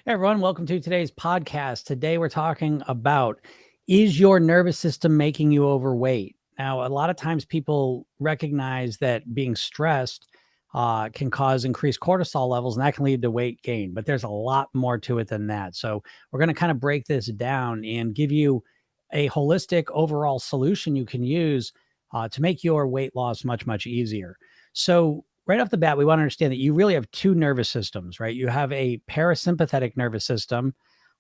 Hey everyone, welcome to today's podcast. Today we're talking about, is your nervous system making you overweight? Now, a lot of times people recognize that being stressed can cause increased cortisol levels, and that can lead to weight gain, but there's a lot more to it than that. So we're going to kind of break this down and give you a holistic overall solution you can use to make your weight loss much, much easier. So right off the bat, we want to understand that you really have two nervous systems, right? You have a parasympathetic nervous system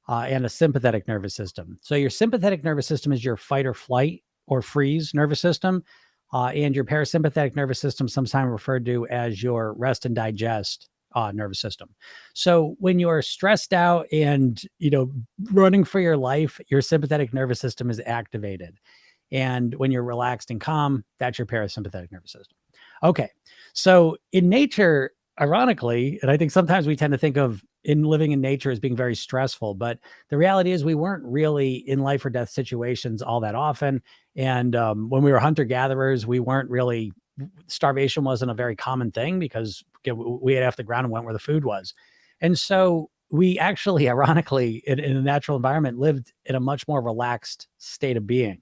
and a sympathetic nervous system. So your sympathetic nervous system is your fight or flight or freeze nervous system, and your parasympathetic nervous system, sometimes referred to as your rest and digest nervous system. So when you're stressed out and running for your life, your sympathetic nervous system is activated. And when you're relaxed and calm, that's your parasympathetic nervous system. Okay. So in nature, ironically, and I think sometimes we tend to think of in living in nature as being very stressful, but the reality is we weren't really in life or death situations all that often. And when we were hunter gatherers, we weren't really, starvation wasn't a very common thing because we ate off the ground and went where the food was. And so we actually, ironically, in a natural environment, lived in a much more relaxed state of being.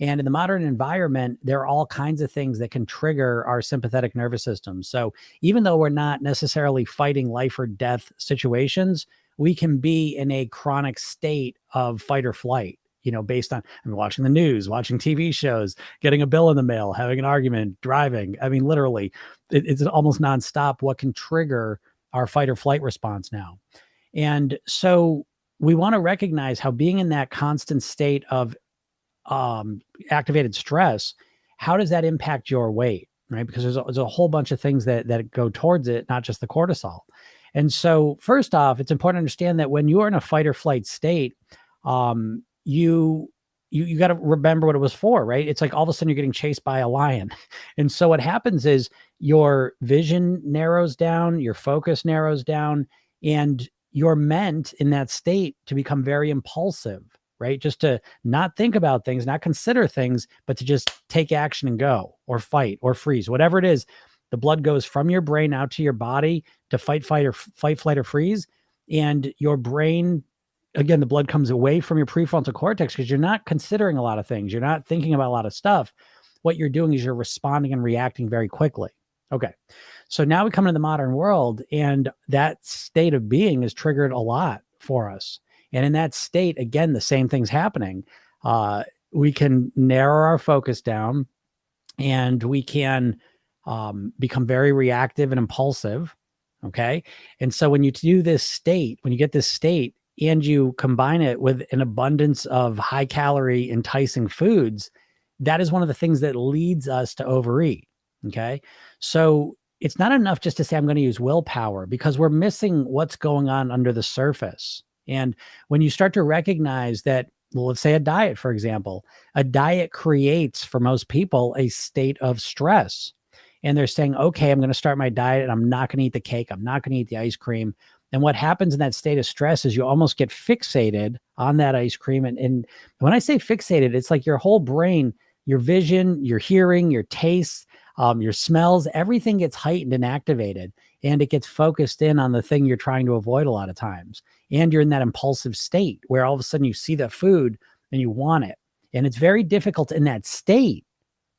And in the modern environment, there are all kinds of things that can trigger our sympathetic nervous system. So even though we're not necessarily fighting life or death situations, we can be in a chronic state of fight or flight, based on watching the news, watching TV shows, getting a bill in the mail, having an argument, driving. I mean, literally, it's almost nonstop what can trigger our fight or flight response now. And so we want to recognize how being in that constant state of activated stress, how does that impact your weight, right? Because there's a whole bunch of things that go towards it, not just the cortisol. And so first off, it's important to understand that when you are in a fight or flight state, you got to remember what it was for, right? It's like all of a sudden you're getting chased by a lion. And so what happens is your vision narrows down, your focus narrows down, and you're meant in that state to become very impulsive, right? Just to not think about things, not consider things, but to just take action and go, or fight or freeze, whatever it is. The blood goes from your brain out to your body to fight, flight, or freeze. And your brain, again, the blood comes away from your prefrontal cortex because you're not considering a lot of things. You're not thinking about a lot of stuff. What you're doing is you're responding and reacting very quickly. Okay. So now we come into the modern world, and that state of being is triggered a lot for us. And in that state, again, the same thing's happening. We can narrow our focus down, and we can become very reactive and impulsive. Okay. And so when you do this state, when you get this state and you combine it with an abundance of high calorie enticing foods, that is one of the things that leads us to overeat. Okay. So it's not enough just to say, I'm going to use willpower, because we're missing what's going on under the surface. And when you start to recognize that, well, let's say a diet, for example, a diet creates for most people a state of stress. And they're saying, okay, I'm going to start my diet and I'm not going to eat the cake. I'm not going to eat the ice cream. And what happens in that state of stress is you almost get fixated on that ice cream. And when I say fixated, it's like your whole brain, your vision, your hearing, your taste, your smells, everything gets heightened and activated, and it gets focused in on the thing you're trying to avoid a lot of times. And you're in that impulsive state where all of a sudden you see the food and you want it. And it's very difficult in that state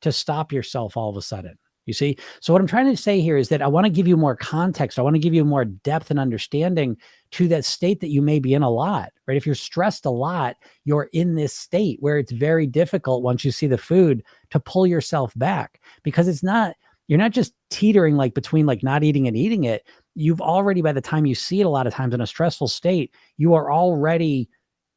to stop yourself all of a sudden. You see? So what I'm trying to say here is that I want to give you more context. I want to give you more depth and understanding to that state that you may be in a lot, right? If you're stressed a lot, you're in this state where it's very difficult once you see the food to pull yourself back, because you're not just teetering like between like not eating and eating it. You've already, by the time you see it a lot of times in a stressful state, you are already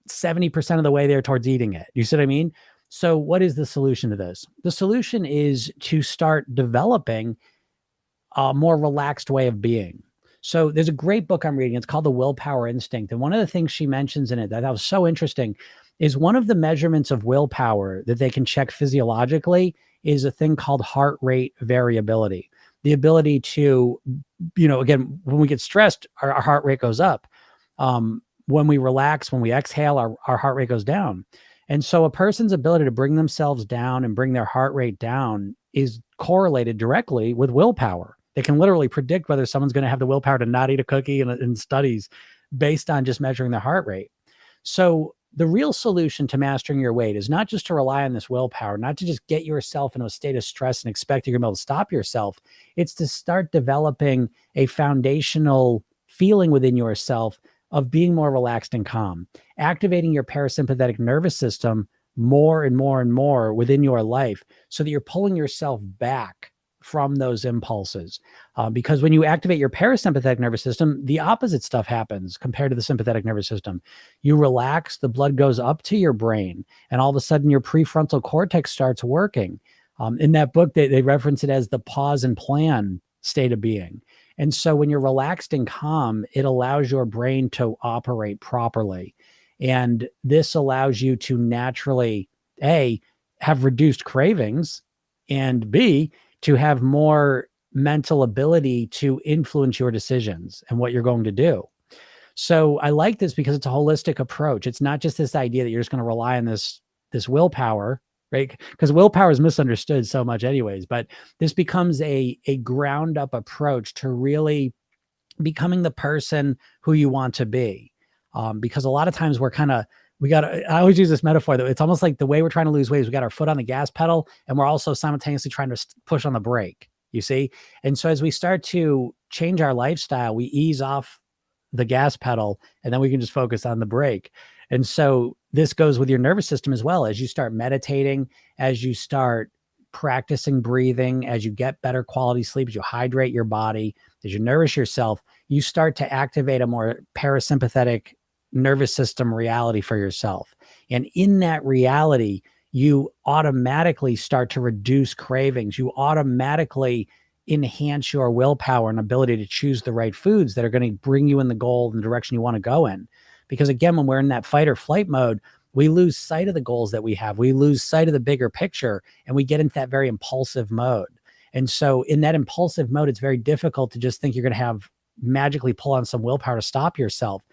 70% of the way there towards eating it. You see what I mean? So what is the solution to this? The solution is to start developing a more relaxed way of being. So there's a great book I'm reading. It's called The Willpower Instinct. And one of the things she mentions in it that was so interesting is one of the measurements of willpower that they can check physiologically is a thing called heart rate variability. The ability to, again, when we get stressed, our heart rate goes up. When we relax, when we exhale, our heart rate goes down. And so a person's ability to bring themselves down and bring their heart rate down is correlated directly with willpower. They can literally predict whether someone's going to have the willpower to not eat a cookie in studies. based on just measuring the heart rate. So the real solution to mastering your weight is not just to rely on this willpower, not to just get yourself into a state of stress and expect you're going to be able to stop yourself. It's to start developing a foundational feeling within yourself of being more relaxed and calm, activating your parasympathetic nervous system more and more and more within your life so that you're pulling yourself back from those impulses. Because when you activate your parasympathetic nervous system, the opposite stuff happens compared to the sympathetic nervous system. You relax, the blood goes up to your brain, and all of a sudden your prefrontal cortex starts working. In that book, they reference it as the pause and plan state of being. And so when you're relaxed and calm, it allows your brain to operate properly. And this allows you to naturally, A, have reduced cravings, and B, to have more mental ability to influence your decisions and what you're going to do. So I like this because it's a holistic approach. It's not just this idea that you're just going to rely on this willpower, right? Because willpower is misunderstood so much anyways, but this becomes a ground up approach to really becoming the person who you want to be. Because a lot of times I always use this metaphor that it's almost like the way we're trying to lose weight is we got our foot on the gas pedal and we're also simultaneously trying to push on the brake, you see? And so as we start to change our lifestyle, we ease off the gas pedal and then we can just focus on the brake. And so this goes with your nervous system as well. As you start meditating, as you start practicing breathing, as you get better quality sleep, as you hydrate your body, as you nourish yourself, you start to activate a more parasympathetic nervous system reality for yourself. And in that reality, you automatically start to reduce cravings. You automatically enhance your willpower and ability to choose the right foods that are going to bring you in the goal and the direction you want to go in. Because again, when we're in that fight or flight mode, we lose sight of the goals that we have. We lose sight of the bigger picture and we get into that very impulsive mode. And so in that impulsive mode, it's very difficult to just think you're going to have magically pull on some willpower to stop yourself.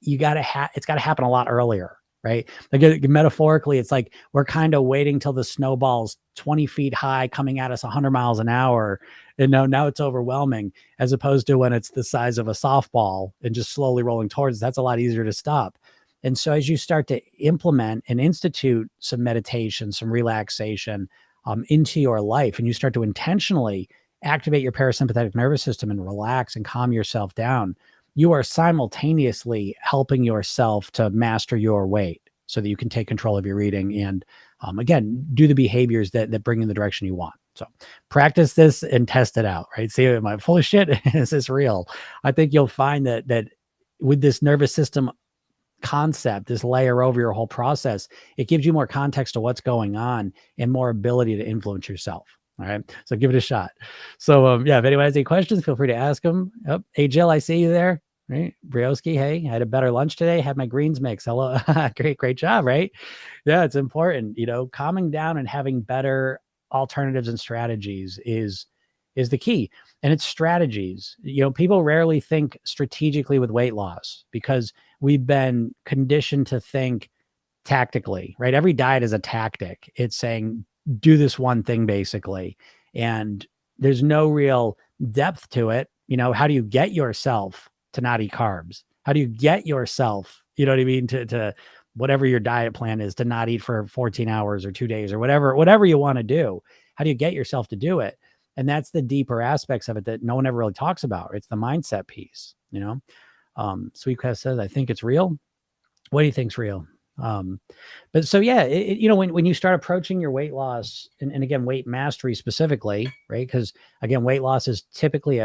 It's got to happen a lot earlier, right? Like metaphorically, it's like we're kind of waiting till the snowball's 20 feet high coming at us 100 miles an hour. And now it's overwhelming, as opposed to when it's the size of a softball and just slowly rolling towards us. That's a lot easier to stop. And so as you start to implement and institute some meditation, some relaxation into your life, and you start to intentionally activate your parasympathetic nervous system and relax and calm yourself down, you are simultaneously helping yourself to master your weight so that you can take control of your eating and, again, do the behaviors that bring you in the direction you want. So practice this and test it out, right? See, am I full of shit? Is this real? I think you'll find that with this nervous system concept, this layer over your whole process, it gives you more context to what's going on and more ability to influence yourself. All right. So give it a shot. So, yeah, if anyone has any questions, feel free to ask them. Oh, hey, Jill, I see you there. Right. Brioski. Hey, I had a better lunch today. Had my greens mix. Hello. Great job. Right. Yeah. It's important, calming down and having better alternatives and strategies is the key. And it's strategies. People rarely think strategically with weight loss because we've been conditioned to think tactically, right? Every diet is a tactic. It's saying, do this one thing basically. And there's no real depth to it. How do you get yourself to not eat carbs? How do you get yourself, to whatever your diet plan is, to not eat for 14 hours or 2 days or whatever you want to do? How do you get yourself to do it? And that's the deeper aspects of it that no one ever really talks about. It's the mindset piece, Sweet Quest says, I think it's real. What do you think's real? But so, yeah, when you start approaching your weight loss and again, weight mastery specifically, right? Because again, weight loss is typically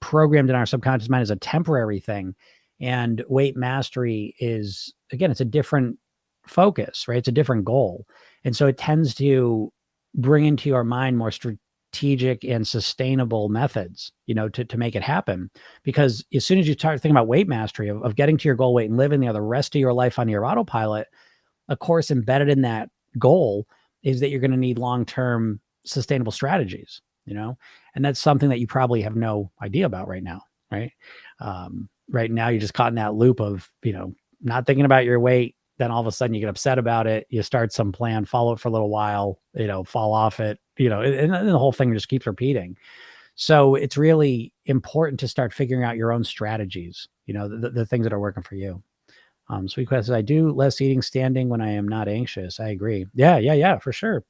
programmed in our subconscious mind as a temporary thing. And weight mastery is, again, it's a different focus, right? It's a different goal. And so it tends to bring into your mind more strategic and sustainable methods, to make it happen. Because as soon as you start thinking about weight mastery of getting to your goal weight and living the rest of your life on your autopilot, of course, embedded in that goal is that you're going to need long-term sustainable strategies, and that's something that you probably have no idea about right now, right? Right now, you're just caught in that loop of, not thinking about your weight. Then all of a sudden you get upset about it. You start some plan, follow it for a little while, fall off it, and the whole thing just keeps repeating. So it's really important to start figuring out your own strategies. the things that are working for you. Sweet Quest says, I do less eating standing when I am not anxious. I agree. Yeah, for sure.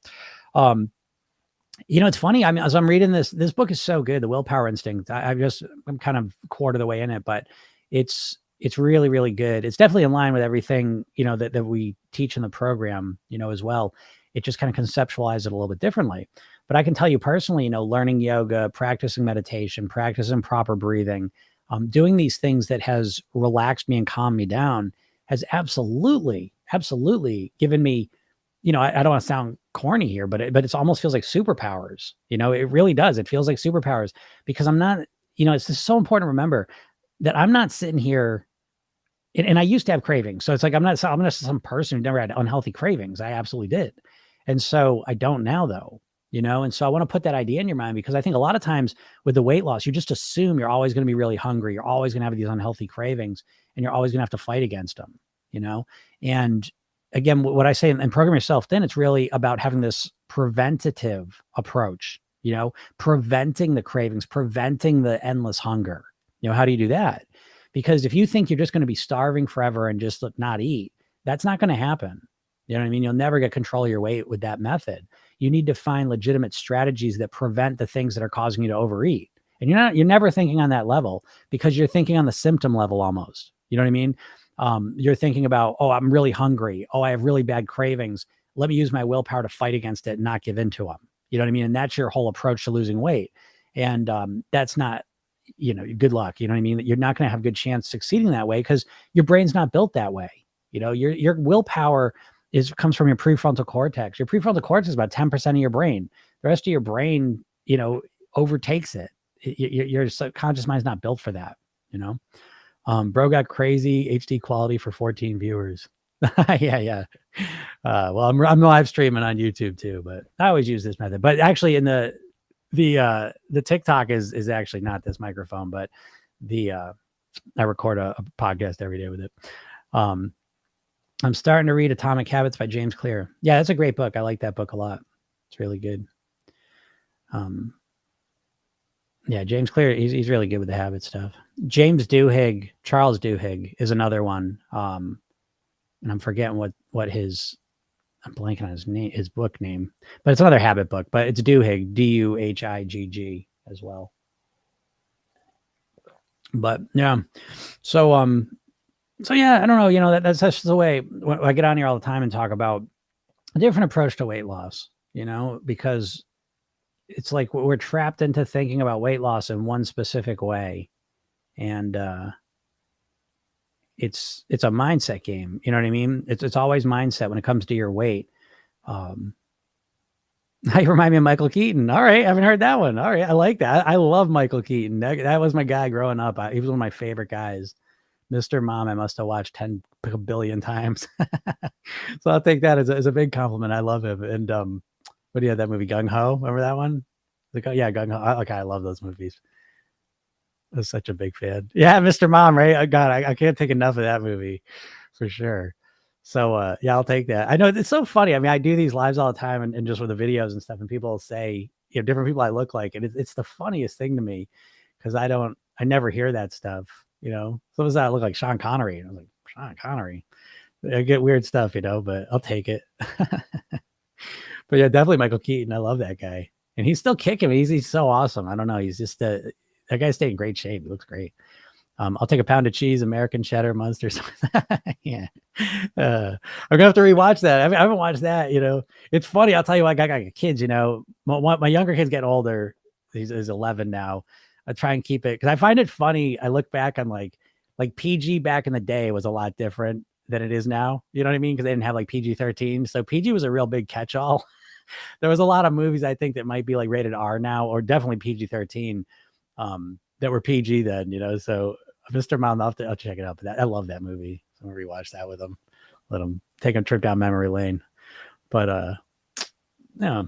It's funny. I mean, as I'm reading this book is so good. The Willpower Instinct. I'm kind of a quarter of the way in it, but it's really, really good. It's definitely in line with everything, that we teach in the program, as well. It just kind of conceptualizes it a little bit differently. But I can tell you personally, learning yoga, practicing meditation, practicing proper breathing, doing these things that has relaxed me and calmed me down has absolutely given me, I don't want to sound corny here, but it almost feels like superpowers. It really does. It feels like superpowers because I'm not, it's just so important to remember that I'm not sitting here and I used to have cravings. So it's like, I'm not some person who never had unhealthy cravings. I absolutely did. And so I don't now though, and so I want to put that idea in your mind because I think a lot of times with the weight loss, you just assume you're always going to be really hungry. You're always going to have these unhealthy cravings and you're always going to have to fight against them, and again, what I say in Program Yourself Thin, it's really about having this preventative approach, preventing the cravings, preventing the endless hunger. How do you do that? Because if you think you're just going to be starving forever and just not eat, that's not going to happen. You know what I mean? You'll never get control of your weight with that method. You need to find legitimate strategies that prevent the things that are causing you to overeat. And you're never thinking on that level because you're thinking on the symptom level almost. You know what I mean? You're thinking about, oh, I'm really hungry. Oh, I have really bad cravings. Let me use my willpower to fight against it and not give into them. You know what I mean? And that's your whole approach to losing weight. And that's not, good luck. You know what I mean? You're not going to have a good chance succeeding that way because your brain's not built that way. Your willpower comes from your prefrontal cortex. Your prefrontal cortex is about 10% of your brain. The rest of your brain, overtakes it. Your subconscious mind's not built for that, Bro got crazy HD quality for 14 viewers. Yeah. Well, I'm live streaming on YouTube too, but I always use this method. But actually, in the TikTok is actually not this microphone, but I record a podcast every day with it. I'm starting to read Atomic Habits by James Clear. Yeah, that's a great book. I like that book a lot. It's really good. Yeah, James Clear, he's really good with the habit stuff. Charles Duhigg is another one. And I'm forgetting what I'm blanking on his book name, but it's another habit book, but it's Duhigg, Duhigg as well. But yeah, so yeah, I don't know, that's just the way I get on here all the time and talk about a different approach to weight loss, because it's like we're trapped into thinking about weight loss in one specific way. And it's a mindset game. You know what I mean? It's always mindset when it comes to your weight. You remind me of Michael Keaton. All right. I haven't heard that one. All right. I like that. I love Michael Keaton. That was my guy growing up. He was one of my favorite guys. Mr. Mom, I must have watched 10 billion times. So I'll take that as a big compliment. I love him. And what do you have that movie, Gung Ho? Remember that one? Yeah, Gung Ho. Okay, I love those movies. I was such a big fan. Yeah, Mr. Mom, right? God, I can't take enough of that movie for sure. So yeah, I'll take that. I know it's so funny. I mean, I do these lives all the time and just with the videos and stuff, and people say, different people I look like, and it's the funniest thing to me because I never hear that stuff. So was that I look like Sean Connery? And I was like, Sean Connery. I get weird stuff, but I'll take it. But yeah, definitely Michael Keaton. I love that guy. And he's still kicking. He's so awesome. I don't know. He's just that guy stayed in great shape. He looks great. I'll take a pound of cheese, American cheddar, Munster. Yeah. I'm gonna have to rewatch that. I haven't watched that. It's funny. I'll tell you what, I got kids, my younger kid's getting older. He's 11 now. I try and keep it because I find it funny. I look back on like PG back in the day was a lot different than it is now. You know what I mean? Because they didn't have like PG-13. So PG was a real big catch-all. There was a lot of movies I think that might be like rated R now, or definitely PG-13, that were PG then, So Mr. Mom, I'll check it out. But I love that movie. So I'm gonna rewatch that with him. Let him take a trip down memory lane. But yeah.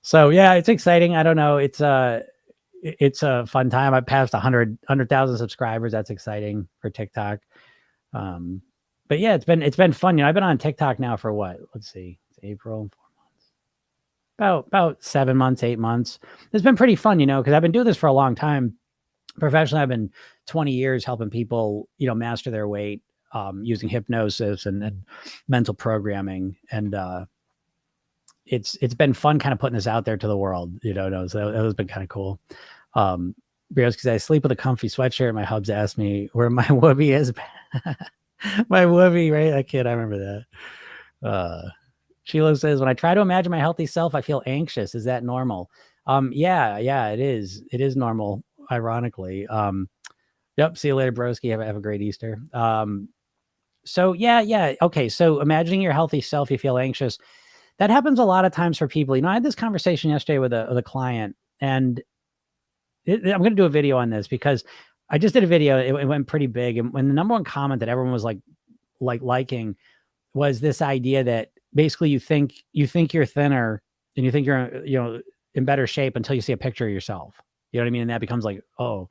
So yeah, it's exciting. I don't know. It's a fun time. I passed 100,000 subscribers. That's exciting for TikTok. But yeah, it's been fun. I've been on TikTok now for what? Let's see. It's April, 4 months. About 7 months, 8 months. It's been pretty fun, because I've been doing this for a long time. Professionally, I've been 20 years helping people, master their weight, using hypnosis and mental programming. And it's been fun kind of putting this out there to the world, so that has been kind of cool. Because I sleep with a comfy sweatshirt. My hubs asked me where my whoopee is. My whoopee, right? That kid, I remember that. Sheila says, when I try to imagine my healthy self, I feel anxious. Is that normal? Yeah, it is. It is normal, ironically. Yep. See you later, broski. Have a great Easter. So yeah. Okay. So imagining your healthy self, you feel anxious. That happens a lot of times for people. I had this conversation yesterday with a client, and I'm going to do a video on this because I just did a video. It went pretty big. And when the number one comment that everyone was liking was this idea that basically you think you're thinner and you think you're, in better shape until you see a picture of yourself. You know what I mean? And that becomes like, oh,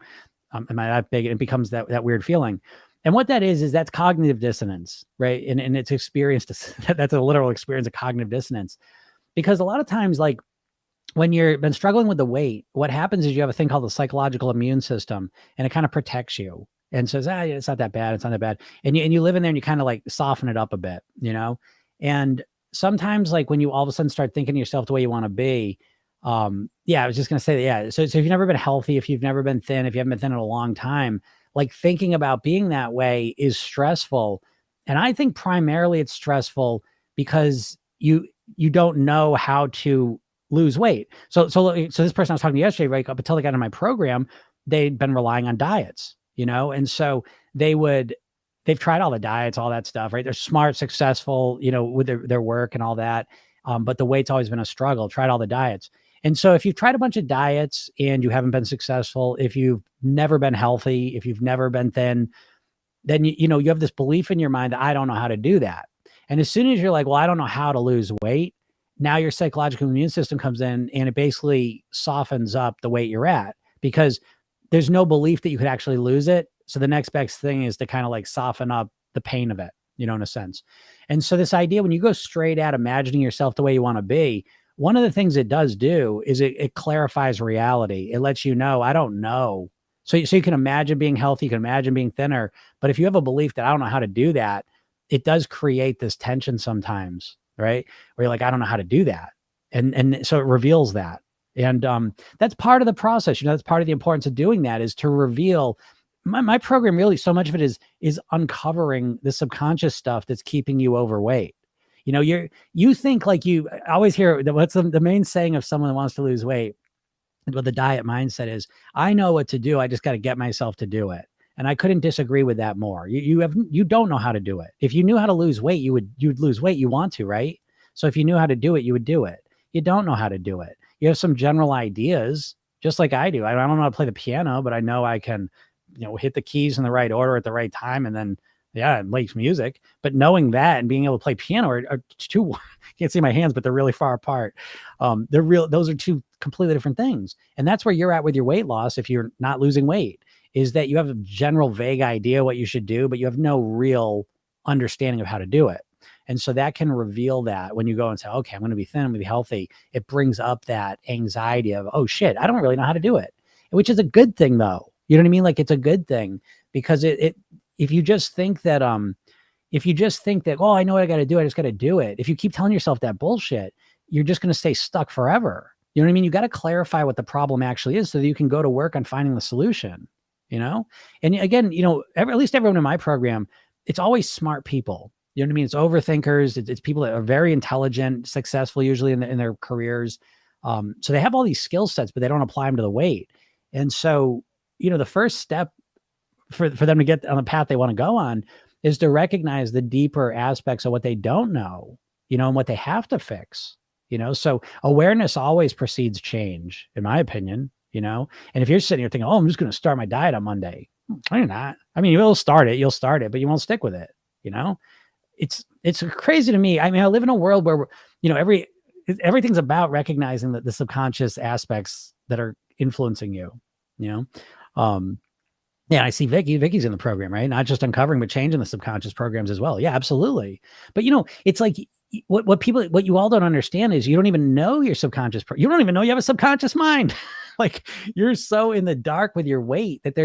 am I that big? And it becomes that weird feeling. And what that is that's cognitive dissonance, right? And it's experienced, that's a literal experience of cognitive dissonance. Because a lot of times, like when you've been struggling with the weight, what happens is you have a thing called the psychological immune system, and it kind of protects you and says, it's not that bad. It's not that bad. And you live in there and you kind of like soften it up a bit, and sometimes like when you all of a sudden start thinking of yourself the way you want to be, I was just going to say that. Yeah. So if you've never been healthy, if you've never been thin, if you haven't been thin in a long time, like thinking about being that way is stressful. And I think primarily it's stressful because you don't know how to lose weight. So this person I was talking to yesterday, right, up until they got in my program, they'd been relying on diets, and so they've tried all the diets, all that stuff, right? They're smart, successful, with their work and all that. But the weight's always been a struggle, tried all the diets. And so if you've tried a bunch of diets and you haven't been successful, if you've never been healthy, if you've never been thin, then, you have this belief in your mind that I don't know how to do that. And as soon as you're like, well, I don't know how to lose weight, now your psychological immune system comes in and it basically softens up the weight you're at because there's no belief that you could actually lose it. So the next best thing is to kind of like soften up the pain of it, in a sense. And so this idea, when you go straight at imagining yourself the way you want to be, one of the things it does do is it clarifies reality. It lets you know, I don't know. So you can imagine being healthy, you can imagine being thinner, but if you have a belief that I don't know how to do that, it does create this tension sometimes, right? Where you're like, I don't know how to do that. And so it reveals that. And that's part of the process. That's part of the importance of doing that is to reveal. My program really, so much of it is uncovering the subconscious stuff that's keeping you overweight. You think like I always hear that what's the main saying of someone who wants to lose weight, what the diet mindset is, I know what to do. I just got to get myself to do it. And I couldn't disagree with that more. You don't know how to do it. If you knew how to lose weight, you'd lose weight. You want to, right? So if you knew how to do it, you would do it. You don't know how to do it. You have some general ideas, just like I do. I don't know how to play the piano, but I know I can, hit the keys in the right order at the right time. And then, it makes music. But knowing that and being able to play piano are two, can't see my hands, but they're really far apart. Those are two completely different things. And that's where you're at with your weight loss. If you're not losing weight, is that you have a general vague idea what you should do, but you have no real understanding of how to do it. And so that can reveal that when you go and say, okay, I'm going to be thin, I'm going to be healthy. It brings up that anxiety of, oh shit, I don't really know how to do it, which is a good thing though. You know what I mean? Like it's a good thing because if you just think that, oh, I know what I got to do, I just got to do it. If you keep telling yourself that bullshit, you're just going to stay stuck forever. You know what I mean? You got to clarify what the problem actually is so that you can go to work on finding the solution, And again, at least everyone in my program, it's always smart people. You know what I mean? It's overthinkers. It's people that are very intelligent, successful, usually in their careers. So they have all these skill sets, but they don't apply them to the weight. And so, the first step for them to get on the path they want to go on is to recognize the deeper aspects of what they don't know, and what they have to fix, so awareness always precedes change, in my opinion, and if you're sitting here thinking, oh, I'm just going to start my diet on Monday. You're not. I mean, you'll start it, but you won't stick with it. It's crazy to me. I mean, I live in a world where, everything's about recognizing the subconscious aspects that are influencing you, Yeah, I see Vicky's in the program, right? Not just uncovering, but changing the subconscious programs as well. Yeah, absolutely. But it's like what you all don't understand is you don't even know your subconscious. You don't even know you have a subconscious mind. Like you're so in the dark with your weight that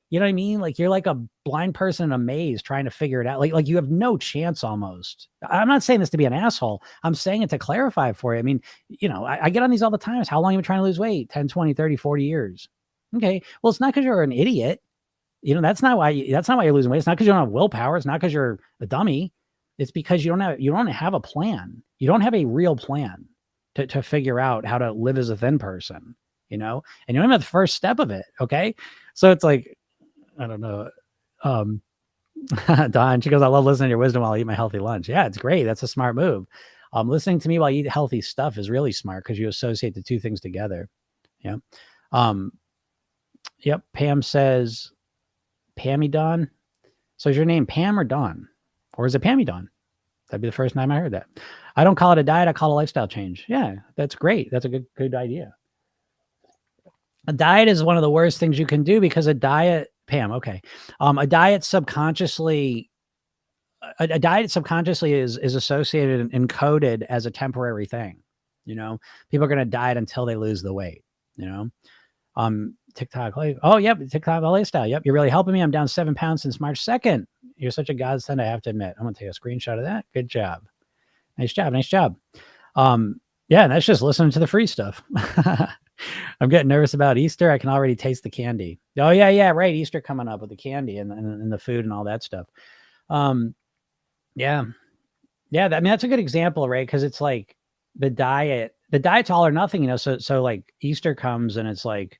you know what I mean? Like you're like a blind person in a maze trying to figure it out. Like you have no chance almost. I'm not saying this to be an asshole. I'm saying it to clarify for you. I mean, you know, I get on these all the time. How long have you been trying to lose weight? 10, 20, 30, 40 years. Okay. Well, it's not because you're an idiot. You know, that's not why you're losing weight. It's not because you don't have willpower. It's not because you're a dummy. It's because you don't have a plan. You don't have a real plan to figure out how to live as a thin person, you know, and you don't have the first step of it. Okay. So it's like, I don't know. Don, she goes, I love listening to your wisdom while I eat my healthy lunch. Yeah, it's great. That's a smart move. Listening to me while you eat healthy stuff is really smart because you associate the two things together. Yeah. Yep. Pam says, Pammy Dawn. So is your name Pam or Dawn? Or is it Pammy Dawn? That'd be the first time I heard that. I don't call it a diet. I call it a lifestyle change. Yeah, that's great. That's a good idea. A diet is one of the worst things you can do because a diet, Pam, okay. A diet subconsciously is associated and coded as a temporary thing. You know, people are going to diet until they lose the weight, you know. TikTok. Oh, yep. TikTok lifestyle. Yep. You're really helping me. I'm down 7 pounds since March 2nd. You're such a godsend, I have to admit. I'm going to take a screenshot of that. Good job. Nice job. Nice job. Yeah, that's just listening to the free stuff. I'm getting nervous about Easter. I can already taste the candy. Oh, yeah, right. Easter coming up with the candy and the food and all that stuff. Yeah. I mean, that's a good example, right? Because it's like the diet's all or nothing, you know. So like Easter comes and it's like,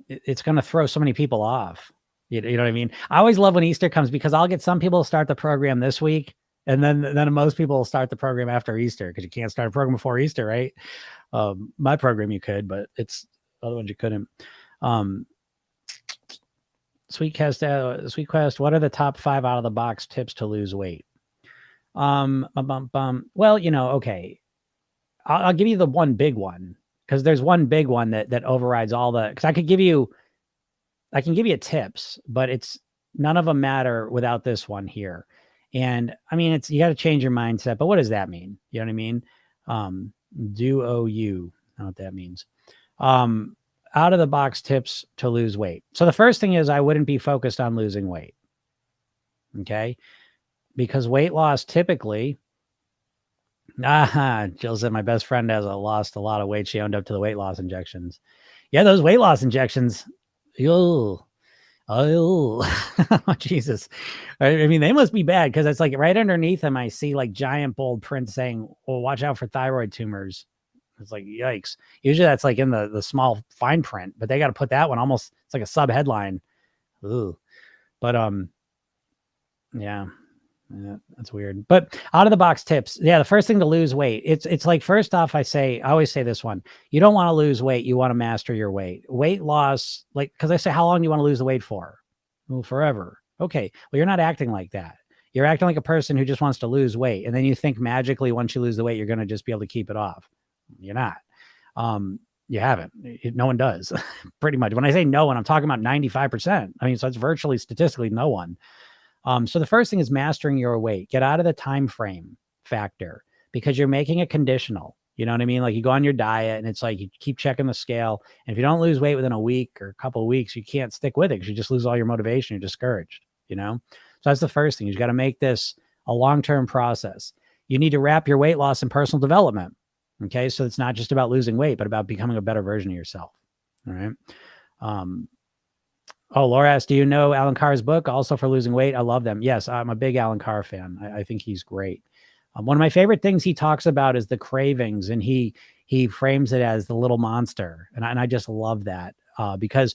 it's going to throw so many people off. You know what I mean? I always love when Easter comes because I'll get some people to start the program this week. And then most people will start the program after Easter because you can't start a program before Easter, right? My program you could, but it's other ones you couldn't. Sweet Quest, what are the top 5 out of the box tips to lose weight? Well, you know, okay. I'll give you the one big one because there's one big one that overrides all the, because I can give you tips, but it's none of them matter without this one here. And I mean, you got to change your mindset, but what does that mean? You know what I mean? Do-O-U, I know what that means. Out of the box tips to lose weight. So the first thing is I wouldn't be focused on losing weight. Okay. Because weight loss typically, Jill said my best friend has lost a lot of weight. She owned up to the weight loss injections. Yeah, those weight loss injections. Oh, Jesus. I mean, they must be bad because it's like right underneath them, I see like giant bold print saying, well, watch out for thyroid tumors. It's like, yikes. Usually that's like in the small fine print, but they got to put that one almost, it's like a sub headline. Ooh. But, yeah, that's weird. But out of the box tips. Yeah. The first thing to lose weight. It's like, first off, I always say this one, you don't want to lose weight. You want to master your weight. Weight loss, like, cause I say, how long do you want to lose the weight for? Well, forever. Okay. Well, you're not acting like that. You're acting like a person who just wants to lose weight. And then you think magically once you lose the weight, you're going to just be able to keep it off. You're not. You haven't. No one does. Pretty much. When I say no one, I'm talking about 95%. I mean, so it's virtually statistically no one. So the first thing is mastering your weight. Get out of the time frame factor because you're making it conditional. You know what I mean? Like you go on your diet and it's like you keep checking the scale. And if you don't lose weight within a week or a couple of weeks, you can't stick with it because you just lose all your motivation. You're discouraged, you know? So that's the first thing. You got to make this a long-term process. You need to wrap your weight loss in personal development. Okay. So it's not just about losing weight, but about becoming a better version of yourself. All right. Oh, Laura asked, do you know Alan Carr's book also for losing weight? I love them. Yes, I'm a big Alan Carr fan. I think he's great. One of my favorite things he talks about is the cravings, and he frames it as the little monster. And I just love that because,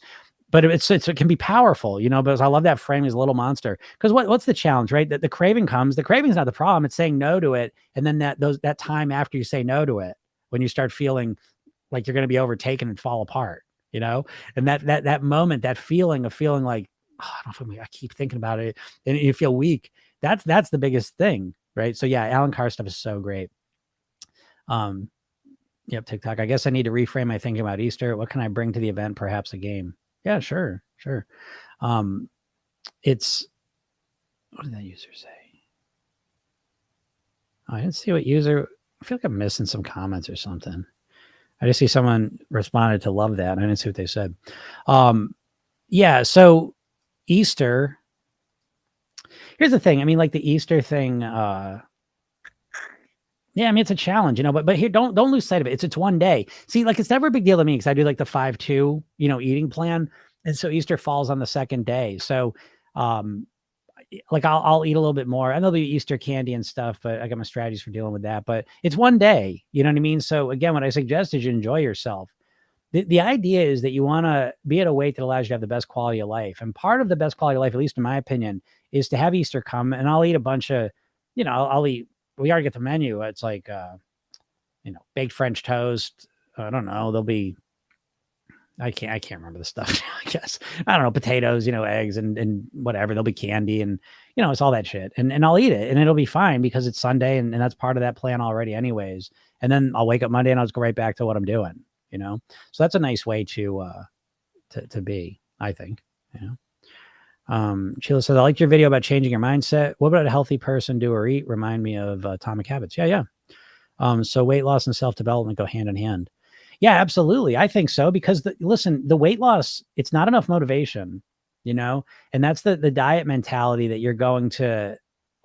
but it can be powerful, you know, because I love that frame as a little monster. Because what's the challenge, right? That the craving comes, the craving is not the problem. It's saying no to it. And then that time after you say no to it, when you start feeling like you're going to be overtaken and fall apart. You know, and that moment, that feeling of feeling like, oh, I don't know, I keep thinking about it and you feel weak. That's the biggest thing. Right. So yeah, Alan Carr stuff is so great. Yep. TikTok. I guess I need to reframe my thinking about Easter. What can I bring to the event? Perhaps a game. Yeah, sure. It's, what did that user say? Oh, I didn't see what user, I feel like I'm missing some comments or something. I just see someone responded to love that. I didn't see what they said. Yeah. So Easter, here's the thing. I mean, like the Easter thing, yeah, I mean, it's a challenge, but here, don't lose sight of it. It's one day. See, like, it's never a big deal to me because I do like the 5-2, eating plan. And so Easter falls on the second day. So, um, like I'll eat a little bit more and there'll be Easter candy and stuff, but I got my strategies for dealing with that. But it's one day, you know what I mean? So again, what I suggest is you enjoy yourself. The idea is that you want to be at a weight that allows you to have the best quality of life. And part of the best quality of life, at least in my opinion, is to have Easter come and I'll eat a bunch of, I'll eat, we already get the menu. It's like, baked French toast. I don't know. There'll be, I can't remember the stuff. I guess, I don't know, potatoes, eggs and whatever. There'll be candy and, it's all that shit. And I'll eat it and it'll be fine because it's Sunday and that's part of that plan already anyways. And then I'll wake up Monday and I'll just go right back to what I'm doing, So that's a nice way to be, I think, Sheila says, I liked your video about changing your mindset. What about a healthy person do or eat? Remind me of Atomic Habits. Yeah. So weight loss and self-development go hand in hand. Yeah, absolutely. I think so because the weight loss, it's not enough motivation, and that's the diet mentality that you're going to,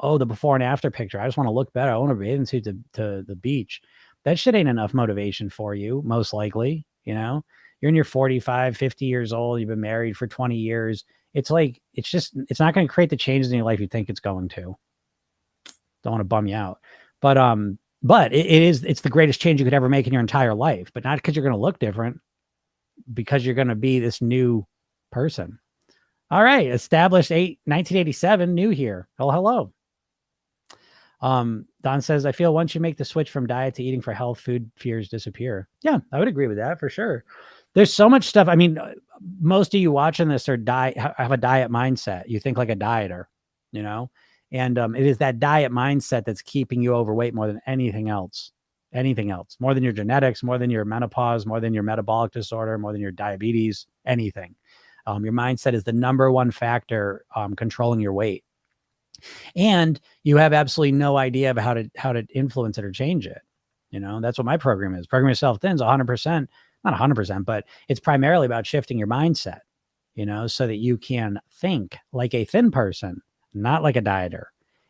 the before and after picture. I just want to look better. I want to bathe in suit to the beach. That shit ain't enough motivation for you, most likely, You're in your 45, 50 years old. You've been married for 20 years. It's like, it's not going to create the changes in your life you think it's going to. Don't want to bum you out. But it's the greatest change you could ever make in your entire life, but not because you're going to look different, because you're going to be this new person. All right. Established 1987, new here. Oh, hello. Don says, I feel once you make the switch from diet to eating for health, food fears disappear. Yeah, I would agree with that for sure. There's so much stuff. I mean, most of you watching this are have a diet mindset. You think like a dieter, and it is that diet mindset that's keeping you overweight more than anything else, more than your genetics, more than your menopause, more than your metabolic disorder, more than your diabetes, anything. Your mindset is the number one factor controlling your weight. And you have absolutely no idea of how to influence it or change it. That's what my program is. Program Yourself Thin is 100%, not 100%, but it's primarily about shifting your mindset, so that you can think like a thin person, not like a dieter.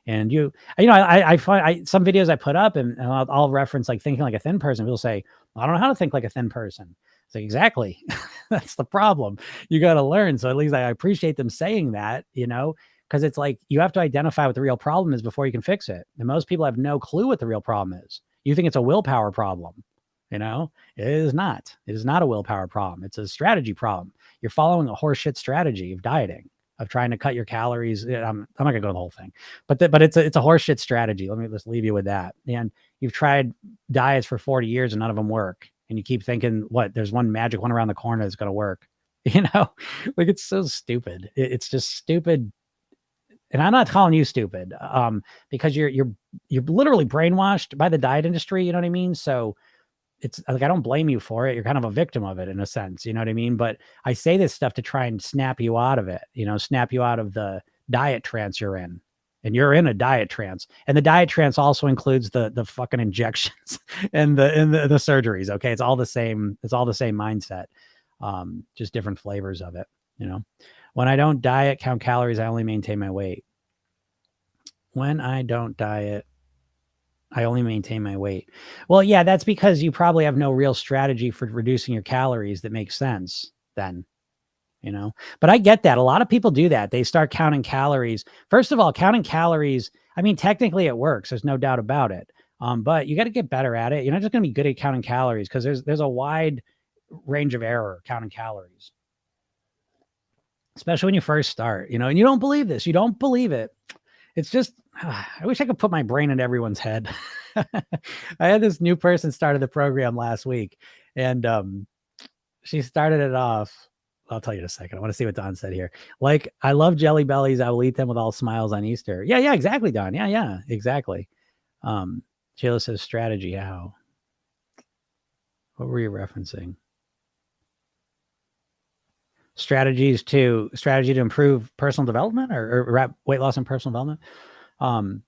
And I find some videos I put up and I'll reference like thinking like a thin person. People say, I don't know how to think like a thin person. It's like, exactly. That's the problem. You got to learn. So at least I appreciate them saying that, because it's like you have to identify what the real problem is before you can fix it. And most people have no clue what the real problem is. You think it's a willpower problem. It is not. It is not a willpower problem. It's a strategy problem. You're following a horseshit strategy of dieting, of trying to cut your calories. I'm not gonna go the whole thing, but it's a horseshit strategy. Let me just leave you with that. And you've tried diets for 40 years and none of them work. And you keep thinking, there's one magic one around the corner that's going to work. Like it's so stupid. It's just stupid. And I'm not calling you stupid, because you're literally brainwashed by the diet industry. You know what I mean? So it's like, I don't blame you for it. You're kind of a victim of it in a sense. You know what I mean? But I say this stuff to try and snap you out of it, snap you out of the diet trance you're in. And you're in a diet trance. And the diet trance also includes the fucking injections and the surgeries. Okay. It's all the same. It's all the same mindset. Just different flavors of it. When I don't diet, count calories, I only maintain my weight. When I don't diet, I only maintain my weight. Well, yeah, that's because you probably have no real strategy for reducing your calories that makes sense then, but I get that. A lot of people do that. They start counting calories. First of all, counting calories, I mean, technically it works. There's no doubt about it. But you got to get better at it. You're not just going to be good at counting calories because there's a wide range of error counting calories, especially when you first start, and you don't believe this. You don't believe it. It's just, I wish I could put my brain in everyone's head. I had this new person started the program last week, and she started it off. I'll tell you in a second. I want to see what Don said here. Like, I love jelly bellies. I will eat them with all smiles on Easter. Yeah, exactly, Don. Yeah, exactly. Sheila says strategy. How? What were you referencing? Strategy to improve personal development or weight loss and personal development.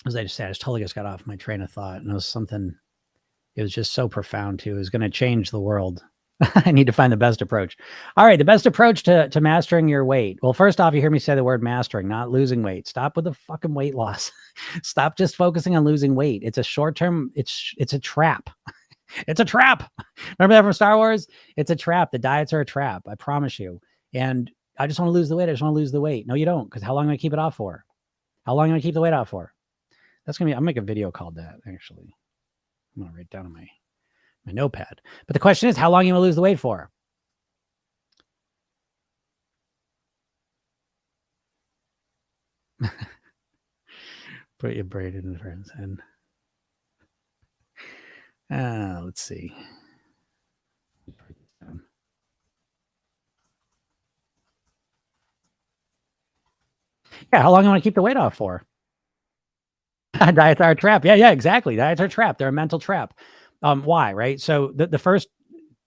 As I just said, I just totally just got off my train of thought, and it was something It was just so profound too. It was going to change the world. I need to find the best approach. All right, the best approach to mastering your weight. Well, first off, you hear me say the word mastering, not losing weight. Stop with the fucking weight loss. Stop just focusing on losing weight. It's a short term. It's a trap. It's a trap. Remember that from Star Wars? It's a trap. The diets are a trap. I promise you. And I just want to lose the weight. I just want to lose the weight. No, you don't. Because how long am I going to keep it off for? How long am I going to keep the weight off for? That's going to be, I'll make a video called that, actually. I'm going to write down on my notepad. But the question is, how long are you going to lose the weight for? Put your brain in the friends. And let's see. Yeah, how long do I want to keep the weight off for? Diets are a trap. Yeah, exactly. Diets are a trap. They're a mental trap. Why, right? So the first,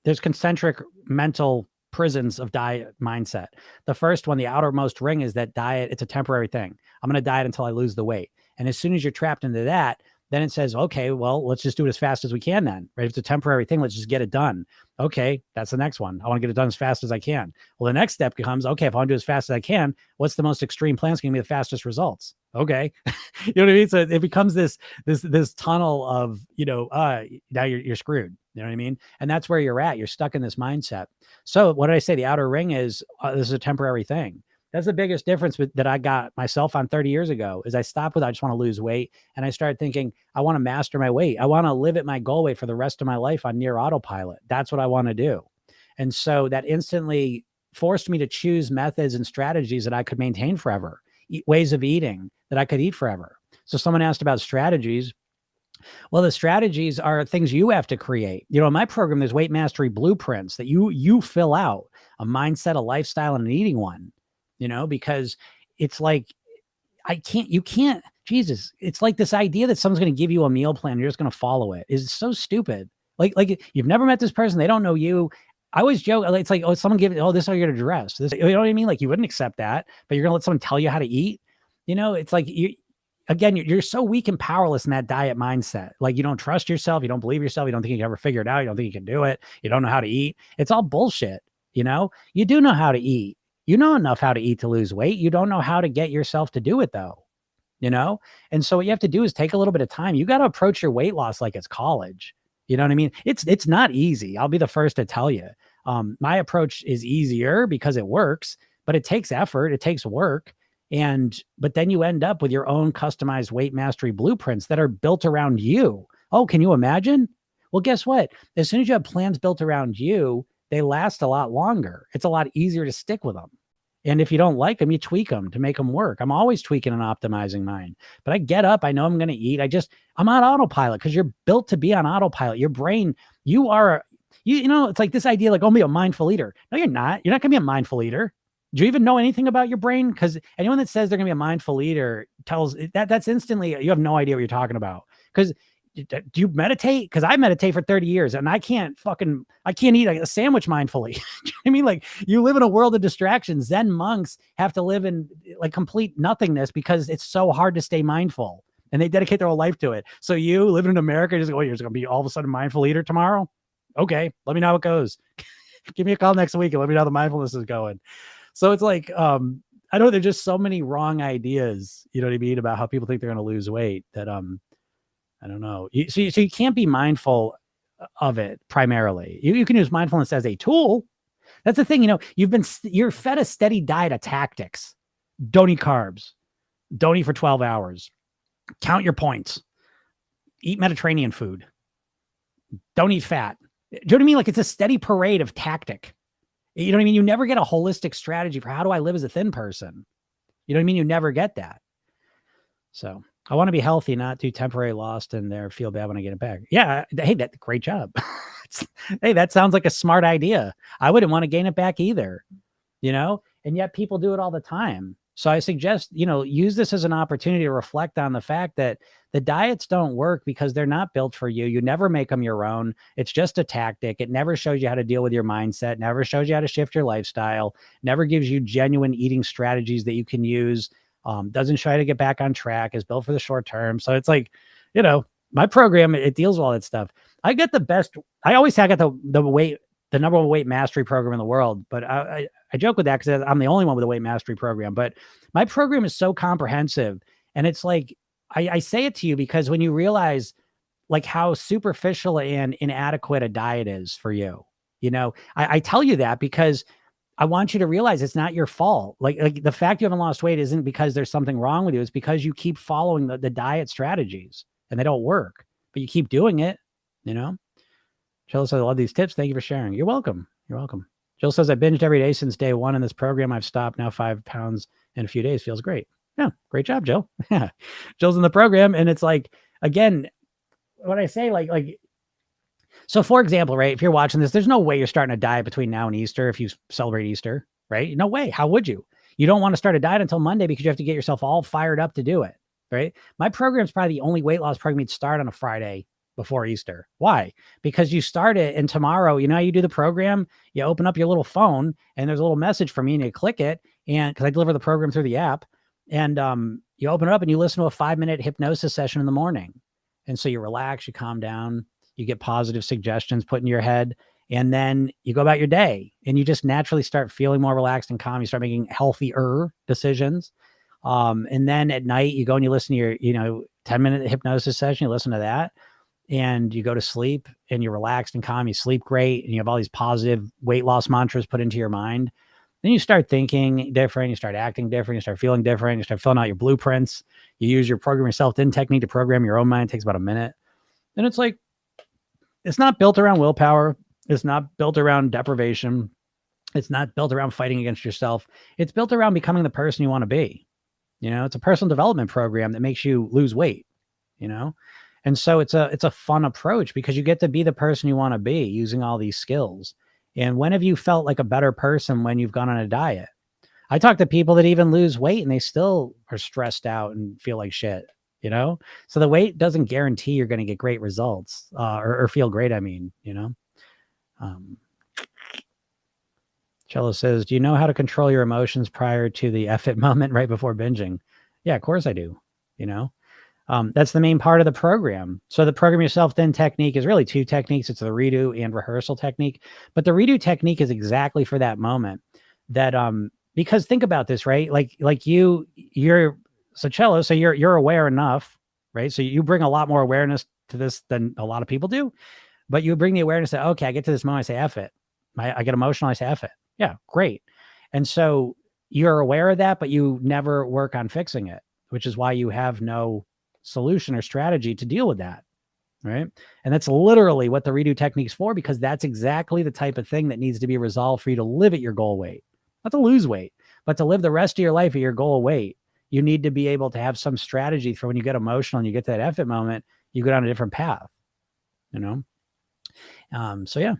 there's concentric mental prisons of diet mindset. The first one, the outermost ring, is that diet, it's a temporary thing. I'm going to diet until I lose the weight. And as soon as you're trapped into that, then it says, okay, well, let's just do it as fast as we can then, right? If it's a temporary thing, let's just get it done. Okay, that's the next one. I want to get it done as fast as I can. Well, the next step becomes, okay, if I want to do it as fast as I can, what's the most extreme plan? It's going to be the fastest results. Okay. You know what I mean? So it becomes this tunnel of, now you're screwed. You know what I mean? And that's where you're at. You're stuck in this mindset. So what did I say? The outer ring is, this is a temporary thing. That's the biggest difference that I got myself on 30 years ago is I stopped with, I just want to lose weight. And I started thinking, I want to master my weight. I want to live at my goal weight for the rest of my life on near autopilot. That's what I want to do. And so that instantly forced me to choose methods and strategies that I could maintain forever, ways of eating that I could eat forever. So someone asked about strategies. Well, the strategies are things you have to create. In my program, there's weight mastery blueprints that you fill out, a mindset, a lifestyle, and an eating one. Because it's like, you can't, Jesus, it's like this idea that someone's going to give you a meal plan. You're just going to follow it is so stupid. Like you've never met this person. They don't know you. I always joke. It's like, someone give it. Oh, this is how you're going to dress. This, you know what I mean? Like you wouldn't accept that, but you're going to let someone tell you how to eat. It's like you're so weak and powerless in that diet mindset. Like you don't trust yourself. You don't believe yourself. You don't think you can ever figure it out. You don't think you can do it. You don't know how to eat. It's all bullshit. You do know how to eat. You know enough how to eat to lose weight. You don't know how to get yourself to do it though, And so what you have to do is take a little bit of time. You got to approach your weight loss like it's college. You know what I mean? It's not easy. I'll be the first to tell you. My approach is easier because it works, but it takes effort. It takes work. But then you end up with your own customized weight mastery blueprints that are built around you. Oh, can you imagine? Well, guess what? As soon as you have plans built around you, they last a lot longer. It's a lot easier to stick with them. And if you don't like them, you tweak them to make them work. I'm always tweaking and optimizing mine. But I get up. I know I'm going to eat. I'm on autopilot because you're built to be on autopilot. Your brain, it's like this idea, like, oh, be a mindful eater. No, you're not. You're not going to be a mindful eater. Do you even know anything about your brain? Because anyone that says they're going to be a mindful eater tells that's instantly, you have no idea what you're talking about. Because do you meditate? Because I meditate for 30 years and I can't eat a sandwich mindfully. I mean, like you live in a world of distractions. Zen monks have to live in like complete nothingness because it's so hard to stay mindful and they dedicate their whole life to it. So you living in America, you're going to be all of a sudden mindful eater tomorrow. Okay. Let me know how it goes. Give me a call next week and let me know how the mindfulness is going. So it's like, I know there's just so many wrong ideas, you know what I mean, about how people think they're going to lose weight that, I don't know. So you can't be mindful of it primarily. You can use mindfulness as a tool. That's the thing, you're fed a steady diet of tactics. Don't eat carbs. Don't eat for 12 hours. Count your points. Eat Mediterranean food. Don't eat fat. Do you know what I mean? Like it's a steady parade of tactic. You know what I mean? You never get a holistic strategy for how do I live as a thin person? You know what I mean? You never get that. So I want to be healthy, not do temporary lost and there feel bad when I get it back. Yeah. Hey, great job. Hey, that sounds like a smart idea. I wouldn't want to gain it back either, and yet people do it all the time. So I suggest, use this as an opportunity to reflect on the fact that the diets don't work because they're not built for you. You never make them your own. It's just a tactic. It never shows you how to deal with your mindset, never shows you how to shift your lifestyle, never gives you genuine eating strategies that you can use. Doesn't show you how to get back on track, is built for the short term. So it's like, my program, it deals with all that stuff. I get the best. I always say I got the number one weight mastery program in the world, but I joke with that because I'm the only one with a weight mastery program. But my program is so comprehensive, and it's like I say it to you because when you realize like how superficial and inadequate a diet is for you, I tell you that because I want you to realize it's not your fault. Like the fact you haven't lost weight isn't because there's something wrong with you. It's because you keep following the diet strategies and they don't work, but you keep doing it, Jill says, I love these tips. Thank you for sharing. You're welcome. You're welcome. Jill says, I binged every day since day one in this program. I've stopped now 5 pounds in a few days. Feels great. Yeah. Great job, Jill. Yeah. Jill's in the program. And it's like, again, what I say, so for example, right, if you're watching this, there's no way you're starting a diet between now and Easter if you celebrate Easter, right? No way. How would you? You don't want to start a diet until Monday because you have to get yourself all fired up to do it, right? My program is probably the only weight loss program you'd start on a Friday before Easter. Why? Because you start it and tomorrow, how you do the program, you open up your little phone and there's a little message for me and you click it. And because I deliver the program through the app and you open it up and you listen to a 5-minute hypnosis session in the morning. And so you relax, you calm down, you get positive suggestions put in your head, and then you go about your day and you just naturally start feeling more relaxed and calm. You start making healthier decisions. And then at night you go and you listen to your, 10-minute hypnosis session, you listen to that and you go to sleep and you're relaxed and calm, you sleep great. And you have all these positive weight loss mantras put into your mind. Then you start thinking different, you start acting different, you start feeling different, you start filling out your blueprints. You use your program yourself in technique to program your own mind. It takes about a minute. And it's like, it's not built around willpower. It's not built around deprivation. It's not built around fighting against yourself. It's built around becoming the person you want to be. It's a personal development program that makes you lose weight, And so it's a fun approach because you get to be the person you want to be using all these skills. And when have you felt like a better person when you've gone on a diet? I talk to people that even lose weight and they still are stressed out and feel like shit, So the weight doesn't guarantee you're going to get great results or feel great. I mean, Cello says, do you know how to control your emotions prior to the F-it moment right before binging? Yeah, of course I do. That's the main part of the program. So the program yourself then technique is really 2 techniques. It's the redo and rehearsal technique, but the redo technique is exactly for that moment that, because think about this, right? You're so Cello, so you're aware enough, right? So you bring a lot more awareness to this than a lot of people do, but you bring the awareness that, okay, I get to this moment, I say, F it. I get emotional, I say, F it. Yeah, great. And so you're aware of that, but you never work on fixing it, which is why you have no solution or strategy to deal with that. Right. And that's literally what the redo technique's for, because that's exactly the type of thing that needs to be resolved for you to live at your goal weight, not to lose weight, but to live the rest of your life at your goal weight. You need to be able to have some strategy for when you get emotional and you get to that F-it moment, you go down a different path, So yeah.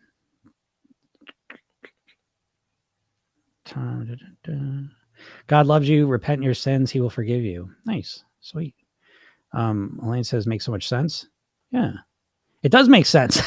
God loves you. Repent your sins. He will forgive you. Nice. Sweet. Elaine says, makes so much sense. Yeah, it does make sense.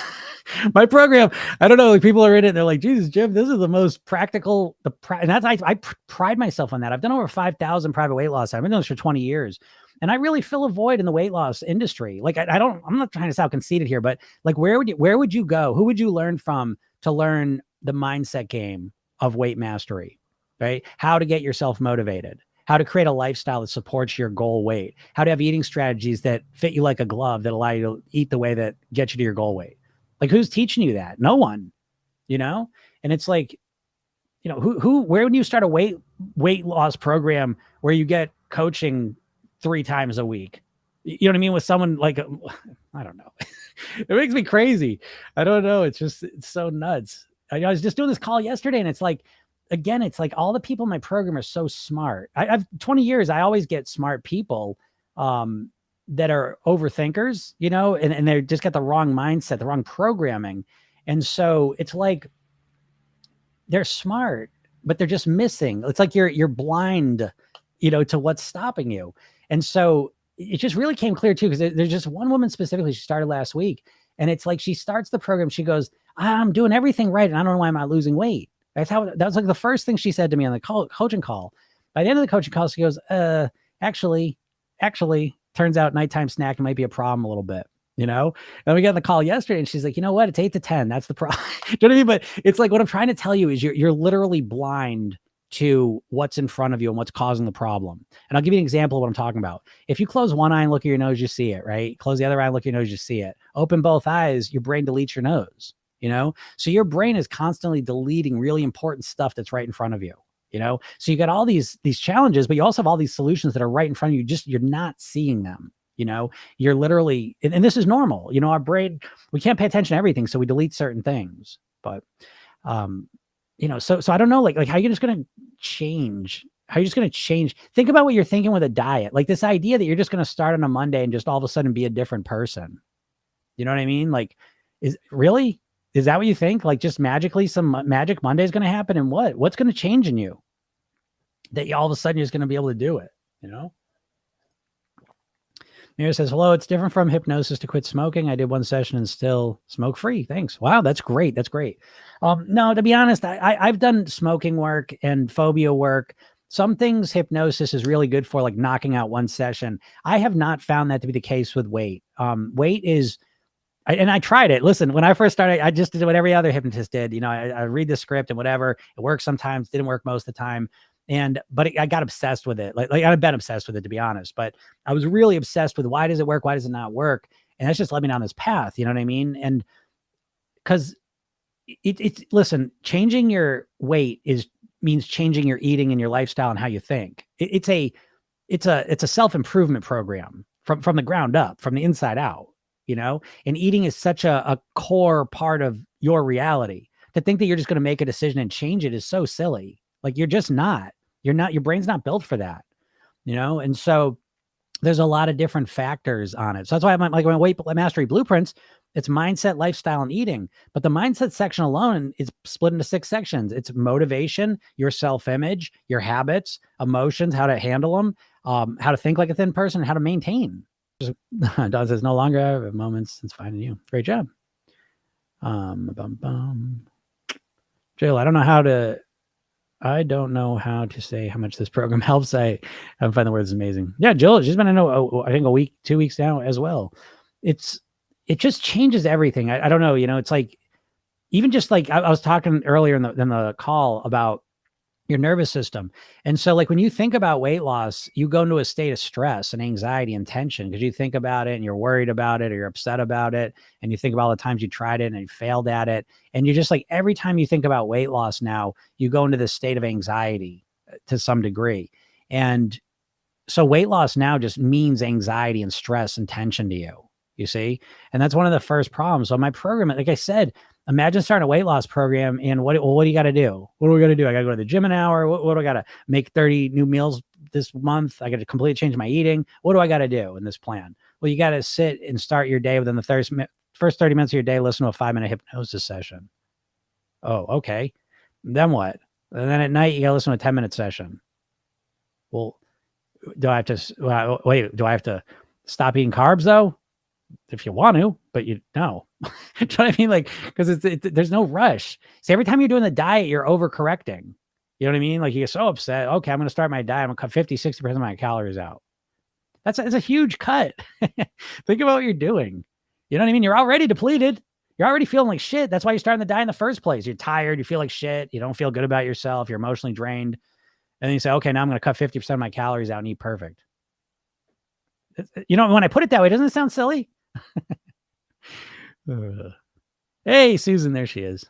My program, I don't know, like people are in it and they're like, Jesus, Jim, this is the most practical, and that's, I pride myself on that. I've done over 5,000 private weight loss. I've been doing this for 20 years and I really fill a void in the weight loss industry. Like I'm not trying to sound conceited here, but like, where would you go? Who would you learn from to learn the mindset game of weight mastery, right? How to get yourself motivated, how to create a lifestyle that supports your goal weight, how to have eating strategies that fit you like a glove that allow you to eat the way that gets you to your goal weight. Like, who's teaching you that? No one, and it's like, where would you start a weight loss program where you get coaching 3 times a week? You know what I mean? With someone like, I don't know. It makes me crazy. I don't know. It's so nuts. I was just doing this call yesterday and it's like, again, it's like all the people in my program are so smart. I've 20 years. I always get smart people that are overthinkers, and they just got the wrong mindset, the wrong programming. And so it's like, they're smart, but they're just missing. It's like you're blind, to what's stopping you. And so it just really came clear too, because there's just one woman specifically, she started last week, and it's like, she starts the program. She goes, I'm doing everything right. And I don't know why I'm not losing weight. That was like the first thing she said to me on the coaching call. By the end of the coaching call, she goes, actually, turns out nighttime snacking might be a problem a little bit. And we got on the call yesterday and she's like, you know what? It's 8 to 10. That's the problem. Do you know what I mean? But it's like, what I'm trying to tell you is you're literally blind to what's in front of you and what's causing the problem. And I'll give you an example of what I'm talking about. If you close one eye and look at your nose, you see it, right? Close the other eye and look at your nose, you see it. Open both eyes, your brain deletes your nose, So your brain is constantly deleting really important stuff that's right in front of you. So you got all these challenges, but you also have all these solutions that are right in front of you. You're not seeing them. You're literally, and this is normal. Our brain, we can't pay attention to everything, so we delete certain things. But, so I don't know, like how are you just going to change? How are you just going to change? Think about what you're thinking with a diet, like this idea that you're just going to start on a Monday and just all of a sudden be a different person. You know what I mean? Like, is that what you think? Like just magically some magic Monday is going to happen, and what's going to change in you that you all of a sudden you're just going to be able to do it, Mira says, hello, it's different from hypnosis to quit smoking. I did one session and still smoke free. Thanks. Wow, that's great. That's great. No, to be honest, I've done smoking work and phobia work. Some things hypnosis is really good for, like knocking out one session. I have not found that to be the case with weight. Weight is, and I tried it. Listen, when I first started, I just did what every other hypnotist did. I read the script and whatever. It works sometimes, didn't work most of the time. But I got obsessed with it. Like I've been obsessed with it, to be honest, but I was really obsessed with why does it work? Why does it not work? And that's just led me down this path. You know what I mean? And because listen, changing your weight means changing your eating and your lifestyle and how you think. It's a self-improvement program from the ground up, from the inside out, and eating is such a core part of your reality. To think that you're just going to make a decision and change it is so silly. Like you're just not. Your brain's not built for that, And so there's a lot of different factors on it. So that's why I'm like, when Weight Mastery Blueprints, it's mindset, lifestyle, and eating. But the mindset section alone is split into 6 sections. It's motivation, your self-image, your habits, emotions, how to handle them, how to think like a thin person, how to maintain. Don says, no longer have moments since finding you. Great job. Jill, I don't know how to say how much this program helps. I find the words amazing. Yeah, Jill, she's been, I think a week, 2 weeks now as well. It just changes everything. I don't know, it's like, even just like I was talking earlier in the call about your nervous system. And so like when you think about weight loss, you go into a state of stress and anxiety and tension because you think about it and you're worried about it or you're upset about it. And you think about all the times you tried it and you failed at it. And you're just like, every time you think about weight loss now, you go into this state of anxiety to some degree. And so weight loss now just means anxiety and stress and tension to you see? And that's one of the first problems. So my program, like I said, imagine starting a weight loss program and what do you got to do? What do we got to do? I got to go to the gym an hour. What do I got to make 30 new meals this month? I got to completely change my eating. What do I got to do in this plan? Well, you got to sit and start your day within the first 30 minutes of your day, listen to a 5-minute hypnosis session. Oh, okay. Then what? And then at night, you got to listen to a 10-minute session. Well, do I have to stop eating carbs though? If you want to, but you know, do you know what I mean? Like, because there's no rush. See, every time you're doing the diet, you're overcorrecting. You know what I mean? Like you get so upset. Okay, I'm going to start my diet. I'm going to cut 50, 60% of my calories out. It's a huge cut. Think about what you're doing. You know what I mean? You're already depleted. You're already feeling like shit. That's why you're starting the diet in the first place. You're tired. You feel like shit. You don't feel good about yourself. You're emotionally drained. And then you say, okay, now I'm going to cut 50% of my calories out and eat perfect. When I put it that way, doesn't it sound silly? Hey, Susan, there she is.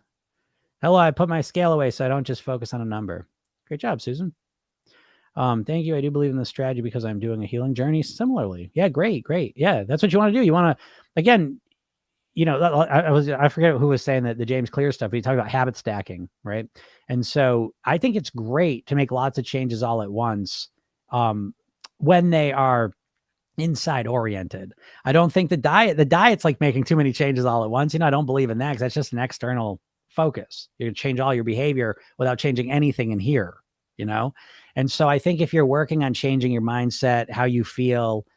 Hello, I put my scale away so I don't just focus on a number. Great job, Susan. Thank you. I do believe in this strategy because I'm doing a healing journey similarly. Yeah, great. Yeah, that's what you want to do. You want to, again, I forget who was saying that the James Clear stuff, but he talked about habit stacking, right? And so I think it's great to make lots of changes all at once when they are inside oriented. I don't think the diet's like making too many changes all at once. I don't believe in that because that's just an external focus. You can change all your behavior without changing anything in here, And so I think if you're working on changing your mindset, how you feel,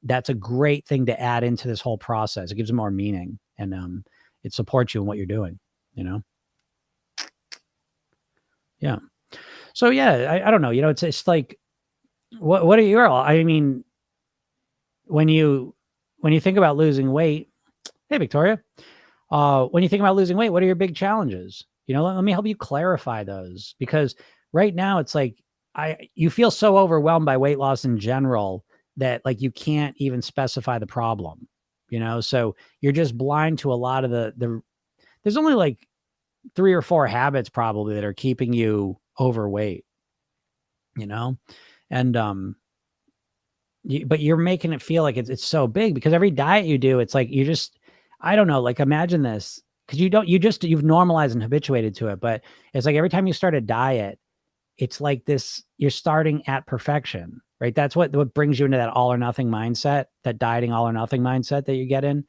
that's a great thing to add into this whole process. It gives it more meaning and it supports you in what you're doing, Yeah. So yeah, I don't know, it's like, what are your, I mean, when you when you think about losing weight, hey, Victoria, when you think about losing weight, what are your big challenges? Let me help you clarify those, because right now it's like you feel so overwhelmed by weight loss in general that like you can't even specify the problem, so you're just blind to a lot of there's only like 3 or 4 habits probably that are keeping you overweight, and but you're making it feel like it's so big because every diet you do, it's like I don't know, like imagine this, because you've normalized and habituated to it, but it's like every time you start a diet, it's like this, you're starting at perfection, right? That's what brings you into that all or nothing mindset, that dieting all or nothing mindset that you get in.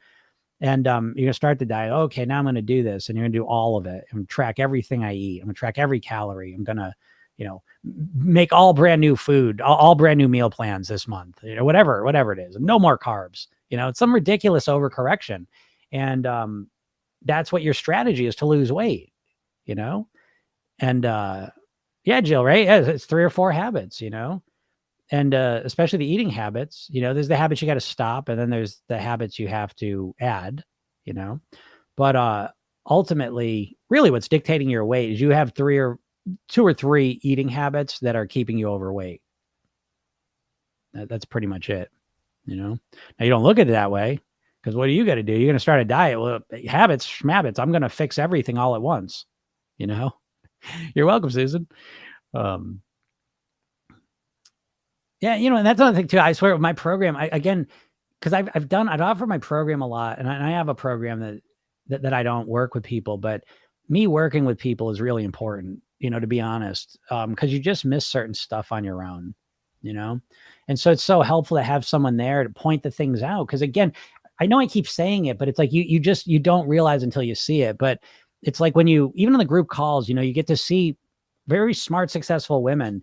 And you're gonna start the diet. Okay, now I'm gonna do this, and you're gonna do all of it and track everything I eat. I'm gonna track every calorie. I'm gonna, make all brand new food, all brand new meal plans this month. Whatever it is. No more carbs. It's some ridiculous overcorrection, and that's what your strategy is to lose weight. And yeah, Jill, right? Yeah, it's 3 or 4 habits. And especially the eating habits, there's the habits you got to stop, and then there's the habits you have to add, but ultimately, really what's dictating your weight is you have 2 or 3 eating habits that are keeping you overweight. That's pretty much it. Now you don't look at it that way, because what do you got to do? You're going to start a diet. Well, habits, schmabits, I'm going to fix everything all at once. You're welcome, Susan. Yeah, and that's another thing too. I swear, with my program, because I've offered my program a lot, and I have a program that I don't work with people, but me working with people is really important, to be honest, because you just miss certain stuff on your own, and so it's so helpful to have someone there to point the things out. Because again, I know I keep saying it, but it's like you don't realize until you see it. But it's like when even in the group calls, you get to see very smart, successful women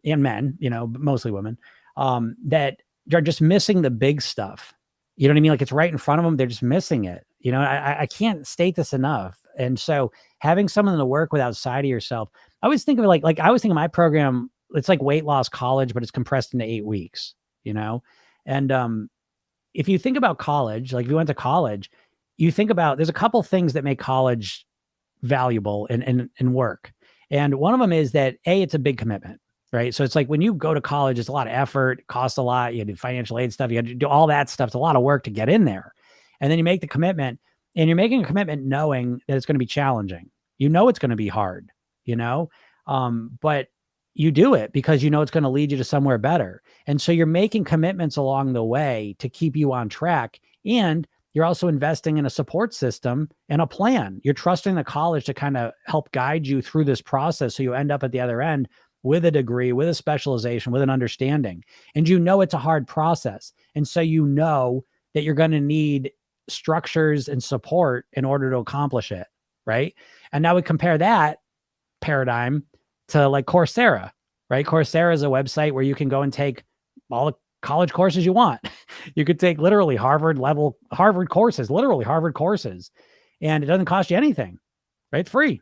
and men, mostly women, that are just missing the big stuff. You know what I mean? Like it's right in front of them. They're just missing it. I can't state this enough. And so having someone to work with outside of yourself, I always think of it like I always think of my program, it's like weight loss college, but it's compressed into 8 weeks, and if you think about college, like if you went to college, you think about, there's a couple things that make college valuable and work. And one of them is that it's a big commitment. Right. So it's like when you go to college, it's a lot of effort, it costs a lot. You do financial aid stuff. You got to do all that stuff. It's a lot of work to get in there. And then you make the commitment, and you're making a commitment knowing that it's going to be challenging. It's going to be hard, but you do it because it's going to lead you to somewhere better. And so you're making commitments along the way to keep you on track. And you're also investing in a support system and a plan. You're trusting the college to kind of help guide you through this process, so you end up at the other end with a degree, with a specialization, with an understanding. And it's a hard process. And so that you're going to need structures and support in order to accomplish it, right? And now we compare that paradigm to like Coursera, right? Coursera is a website where you can go and take all the college courses you want. You could take literally Harvard courses, and it doesn't cost you anything, right? It's free.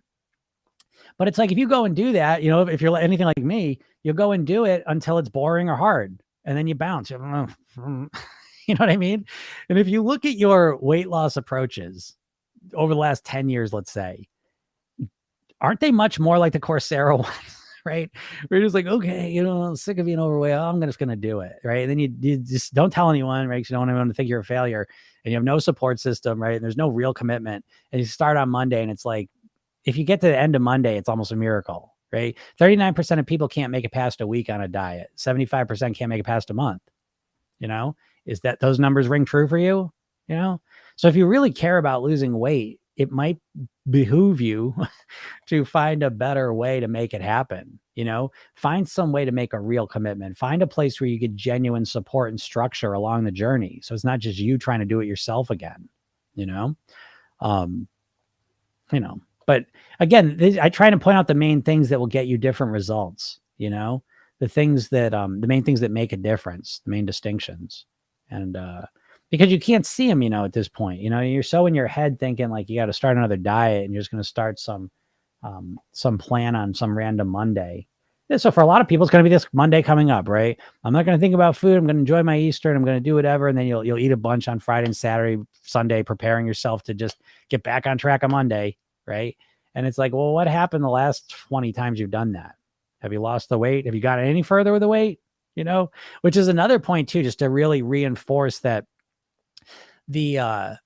But it's like, if you go and do that, if you're anything like me, you'll go and do it until it's boring or hard, and then you bounce. You know what I mean? And if you look at your weight loss approaches over the last 10 years, let's say, aren't they much more like the Coursera ones, right? We're just like, okay, I'm sick of being overweight. I'm just going to do it, right? And then you just don't tell anyone, right? Because you don't want anyone to think you're a failure, and you have no support system, right? And there's no real commitment. And you start on Monday, and it's like, if you get to the end of Monday, it's almost a miracle, right? 39% of people can't make it past a week on a diet. 75% can't make it past a month. Is that those numbers ring true for you? So if you really care about losing weight, it might behoove you to find a better way to make it happen. Find some way to make a real commitment. Find a place where you get genuine support and structure along the journey. So it's not just you trying to do it yourself again, But again, I try to point out the main things that will get you different results, the things that, the main things that make a difference, the main distinctions. And, because you can't see them, at this point, you're so in your head thinking like you got to start another diet, and you're just going to start some plan on some random Monday. So for a lot of people, it's going to be this Monday coming up, right? I'm not going to think about food. I'm going to enjoy my Easter and I'm going to do whatever. And then you'll eat a bunch on Friday and Saturday, Sunday, preparing yourself to just get back on track on Monday, right? And it's like, well, what happened the last 20 times you've done that? Have you lost the weight? Have you gotten any further with the weight? Which is another point too, just to really reinforce that the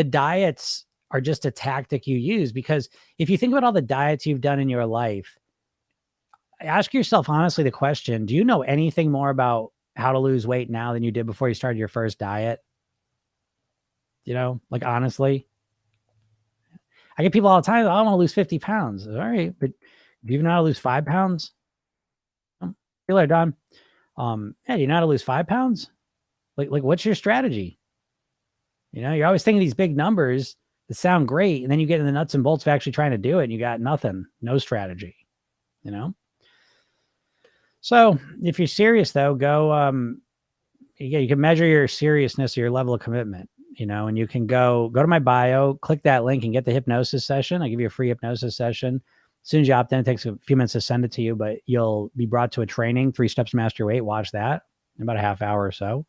diets are just a tactic you use. Because if you think about all the diets you've done in your life, ask yourself honestly the question, do you know anything more about how to lose weight now than you did before you started your first diet? Like honestly, I get people all the time, I want to lose 50 pounds. All right, but do you know how to lose 5 pounds? See you later, Don. Yeah, do you know how to lose 5 pounds? Like what's your strategy? You're always thinking these big numbers that sound great, and then you get in the nuts and bolts of actually trying to do it, and you got nothing, no strategy, So if you're serious though, go, you can measure your seriousness or your level of commitment, and you can go to my bio, click that link and get the hypnosis session. I give you a free hypnosis session. As soon as you opt in, it takes a few minutes to send it to you, but you'll be brought to a training, 3 Steps to Master Your Weight. Watch that in about a half hour or so.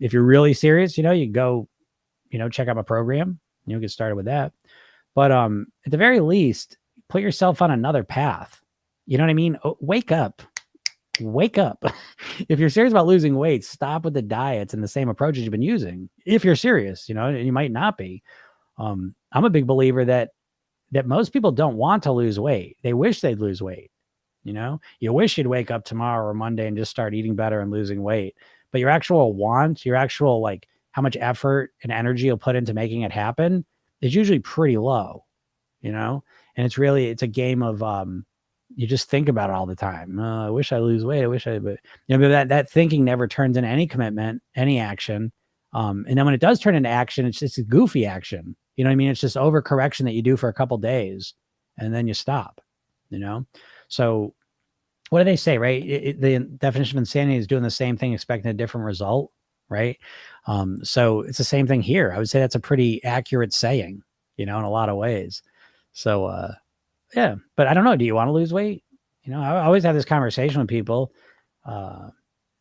If you're really serious, you go, check out my program, get started with that. But at the very least, put yourself on another path. You know what I mean? Wake up. If you're serious about losing weight, stop with the diets and the same approaches you've been using. If you're serious, and you might not be. I'm a big believer that most people don't want to lose weight. They wish they'd lose weight. You wish you'd wake up tomorrow or Monday and just start eating better and losing weight. But your actual want, your actual like how much effort and energy you'll put into making it happen is usually pretty low, and it's a game of you just think about it all the time. I wish I lose weight. But that thinking never turns into any commitment, any action. And then when it does turn into action, it's just a goofy action. You know what I mean? It's just overcorrection that you do for a couple days and then you stop, So what do they say, right? The definition of insanity is doing the same thing, expecting a different result, right? So it's the same thing here. I would say that's a pretty accurate saying, in a lot of ways. So, yeah, but I don't know. Do you want to lose weight? I always have this conversation with people. I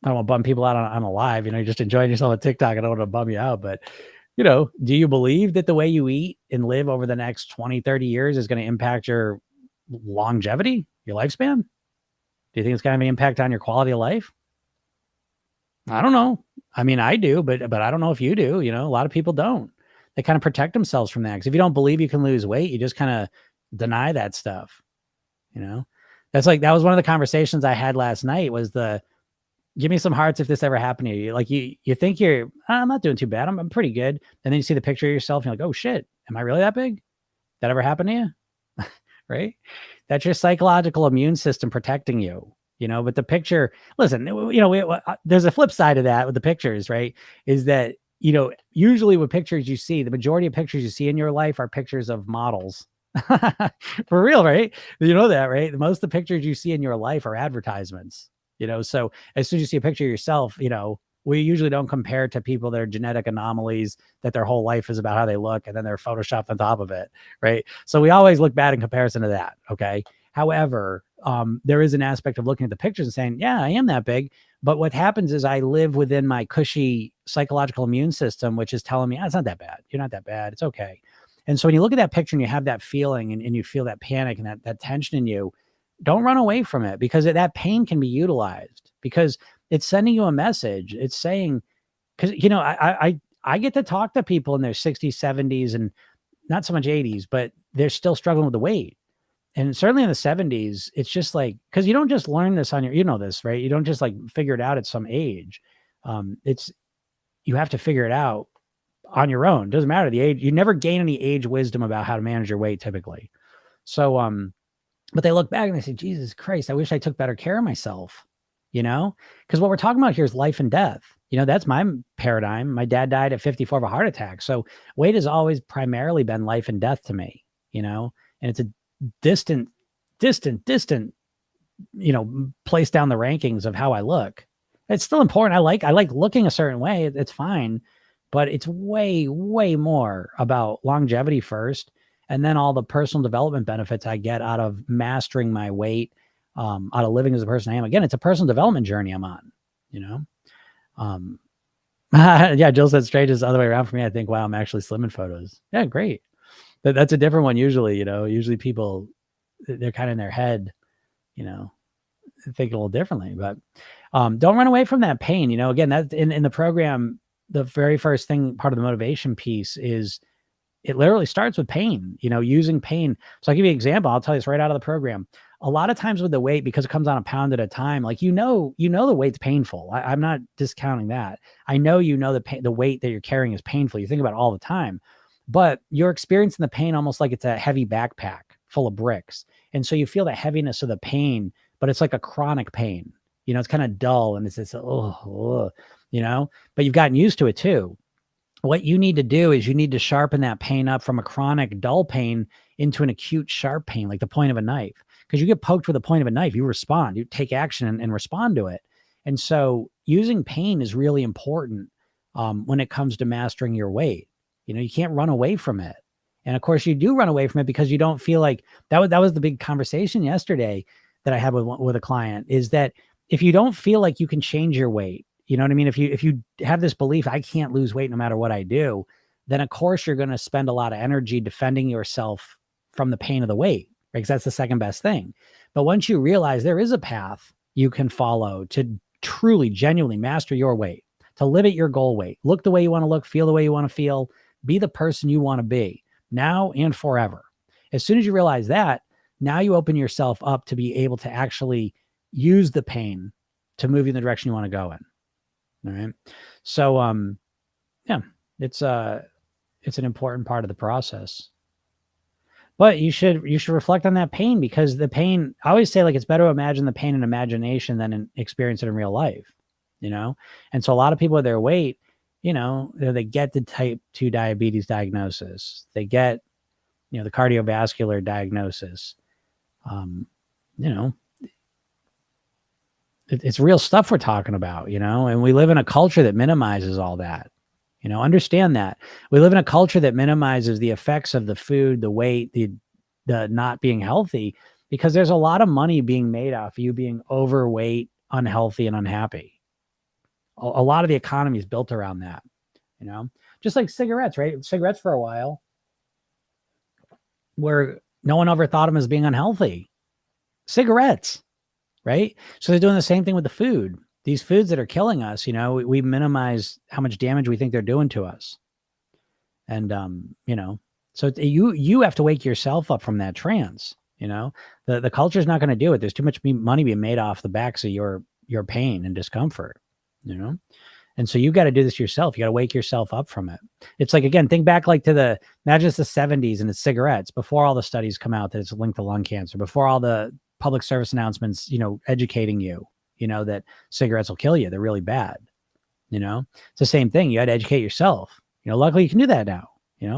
don't want to bum people out on a live, you're just enjoying yourself on TikTok. I don't want to bum you out, but do you believe that the way you eat and live over the next 20, 30 years is going to impact your longevity, your lifespan? Do you think it's going to have an impact on your quality of life? I don't know. I mean, I do, but I don't know if you do. A lot of people don't. They kind of protect themselves from that. Because if you don't believe you can lose weight, you just kind of deny that stuff. That was one of the conversations I had last night was give me some hearts if this ever happened to you. Like you think I'm not doing too bad. I'm pretty good. And then you see the picture of yourself and you're like, oh shit, am I really that big? That ever happened to you? Right? That's your psychological immune system protecting you, but the picture, listen, there's a flip side of that with the pictures, right? Is that, usually with pictures you see, the majority of pictures you see in your life are pictures of models. For real, right? You know that, right? Most of the pictures you see in your life are advertisements, so as soon as you see a picture of yourself, we usually don't compare to people that are genetic anomalies that their whole life is about how they look and then they're photoshopped on top of it, right? So we always look bad in comparison to that, okay? However, there is an aspect of looking at the pictures and saying, yeah, I am that big. But what happens is I live within my cushy psychological immune system, which is telling me, it's not that bad. You're not that bad. It's okay. And so when you look at that picture and you have that feeling and you feel that panic and that tension in you, don't run away from it, because that pain can be utilized, because it's sending you a message. It's saying, because, I get to talk to people in their 60s, 70s, and not so much 80s, but they're still struggling with the weight. And certainly in the 70s, it's just like, because you don't just learn this on this, right? You don't just like figure it out at some age. You have to figure it out on your own. It doesn't matter the age. You never gain any age wisdom about how to manage your weight typically. So, but they look back and they say, Jesus Christ, I wish I took better care of myself, because what we're talking about here is life and death. That's my paradigm. My dad died at 54 of a heart attack. So weight has always primarily been life and death to me, and it's a distant, place down the rankings of how I look. It's still important. I like looking a certain way. It's fine, but it's way, way more about longevity first. And then all the personal development benefits I get out of mastering my weight, out of living as the person I am. Again, it's a personal development journey I'm on, you know? Yeah, Jill said strange is the other way around for me. I think, wow, I'm actually slim in photos. Yeah, great. That's a different one usually, usually people, they're kind of in their head, think a little differently, but don't run away from that pain. Again, that's in the program, the very first thing, part of the motivation piece is it literally starts with pain, using pain. So I'll give you an example. I'll tell you this right out of the program. A lot of times with the weight, because it comes on a pound at a time, like, the weight's painful. I'm not discounting that. I know, the weight that you're carrying is painful. You think about it all the time, but you're experiencing the pain almost like it's a heavy backpack full of bricks. And so you feel the heaviness of the pain, but it's like a chronic pain. It's kind of dull and it's this, but you've gotten used to it too. What you need to do is you need to sharpen that pain up from a chronic dull pain into an acute sharp pain, like the point of a knife. Because you get poked with the point of a knife, you respond, you take action and respond to it. And so using pain is really important when it comes to mastering your weight. You can't run away from it. And of course you do run away from it because you don't feel like that was the big conversation yesterday that I had with a client, is that if you don't feel like you can change your weight, you know what I mean? If you have this belief, I can't lose weight no matter what I do, then of course you're going to spend a lot of energy defending yourself from the pain of the weight, right? Because that's the second best thing. But once you realize there is a path you can follow to truly, genuinely master your weight, to live at your goal weight, look the way you want to look, feel the way you want to feel, be the person you want to be now and forever. As soon as you realize that, now you open yourself up to be able to actually use the pain to move you in the direction you want to go in. All right. So, yeah, it's an important part of the process, but you should reflect on that pain, because the pain, I always say, like, it's better to imagine the pain in imagination than experience it in real life, And so a lot of people with their weight, they get the type 2 diabetes diagnosis, they get, the cardiovascular diagnosis, it's real stuff we're talking about, and we live in a culture that minimizes all that. Understand that we live in a culture that minimizes the effects of the food, the weight, the not being healthy, because there's a lot of money being made off of you being overweight, unhealthy, and unhappy. A lot of the economy is built around that, just like cigarettes, right? Cigarettes for a while, where no one ever thought of them as being unhealthy. Cigarettes. Right? So they're doing the same thing with the food. These foods that are killing us, we minimize how much damage we think they're doing to us. And, so you have to wake yourself up from that trance. The culture's not going to do it. There's too much money being made off the backs of your pain and discomfort, And so you got to do this yourself. You got to wake yourself up from it. It's like, again, think back imagine it's the 70s and it's cigarettes, before all the studies come out that it's linked to lung cancer, before all the public service announcements, educating you, that cigarettes will kill you. They're really bad. It's the same thing. You had to educate yourself. Luckily you can do that now,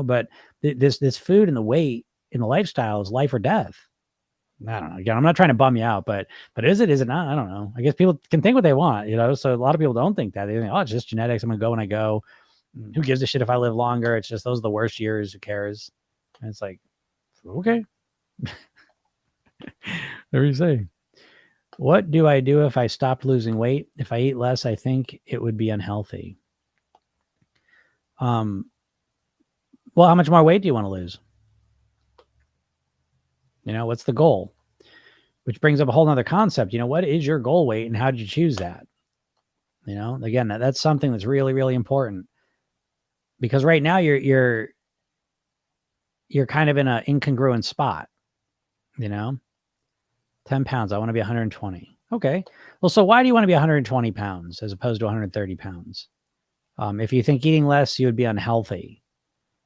but this food and the weight in the lifestyle is life or death. I don't know. Again, I'm not trying to bum you out, but is it not? I don't know. I guess people can think what they want, so a lot of people don't think that. They think, oh, it's just genetics. I'm going to go when I go. Who gives a shit if I live longer? It's just, those are the worst years. Who cares? And it's like, okay. What are you saying? What do I do if I stopped losing weight? If I eat less, I think it would be unhealthy. Well, how much more weight do you want to lose? What's the goal? Which brings up a whole nother concept. What is your goal weight and how did you choose that? Again, that's something that's really, really important, because right now you're kind of in an incongruent spot, 10 pounds. I want to be 120. Okay. Well, so why do you want to be 120 pounds as opposed to 130 pounds? If you think eating less, you would be unhealthy.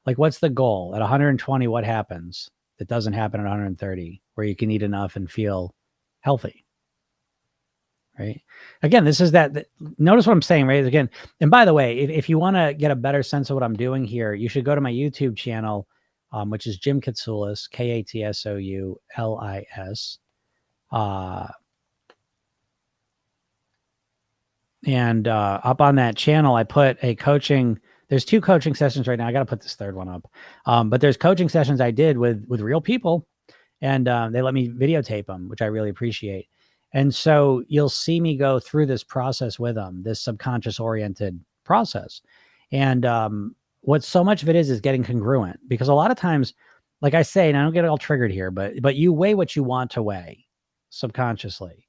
Like, what's the goal? At 120, what happens that doesn't happen at 130, where you can eat enough and feel healthy? Right. Again, this is that notice what I'm saying, right? Again, and by the way, if you want to get a better sense of what I'm doing here, you should go to my YouTube channel, which is Jim Katsoulis, Katsoulis. And up on that channel, I put a coaching. There's 2 coaching sessions right now. I got to put this third one up. But there's coaching sessions I did with real people, and they let me videotape them, which I really appreciate. And so you'll see me go through this process with them, this subconscious oriented process. And what so much of it is getting congruent, because a lot of times, like I say, and I don't get all triggered here, but you weigh what you want to weigh subconsciously.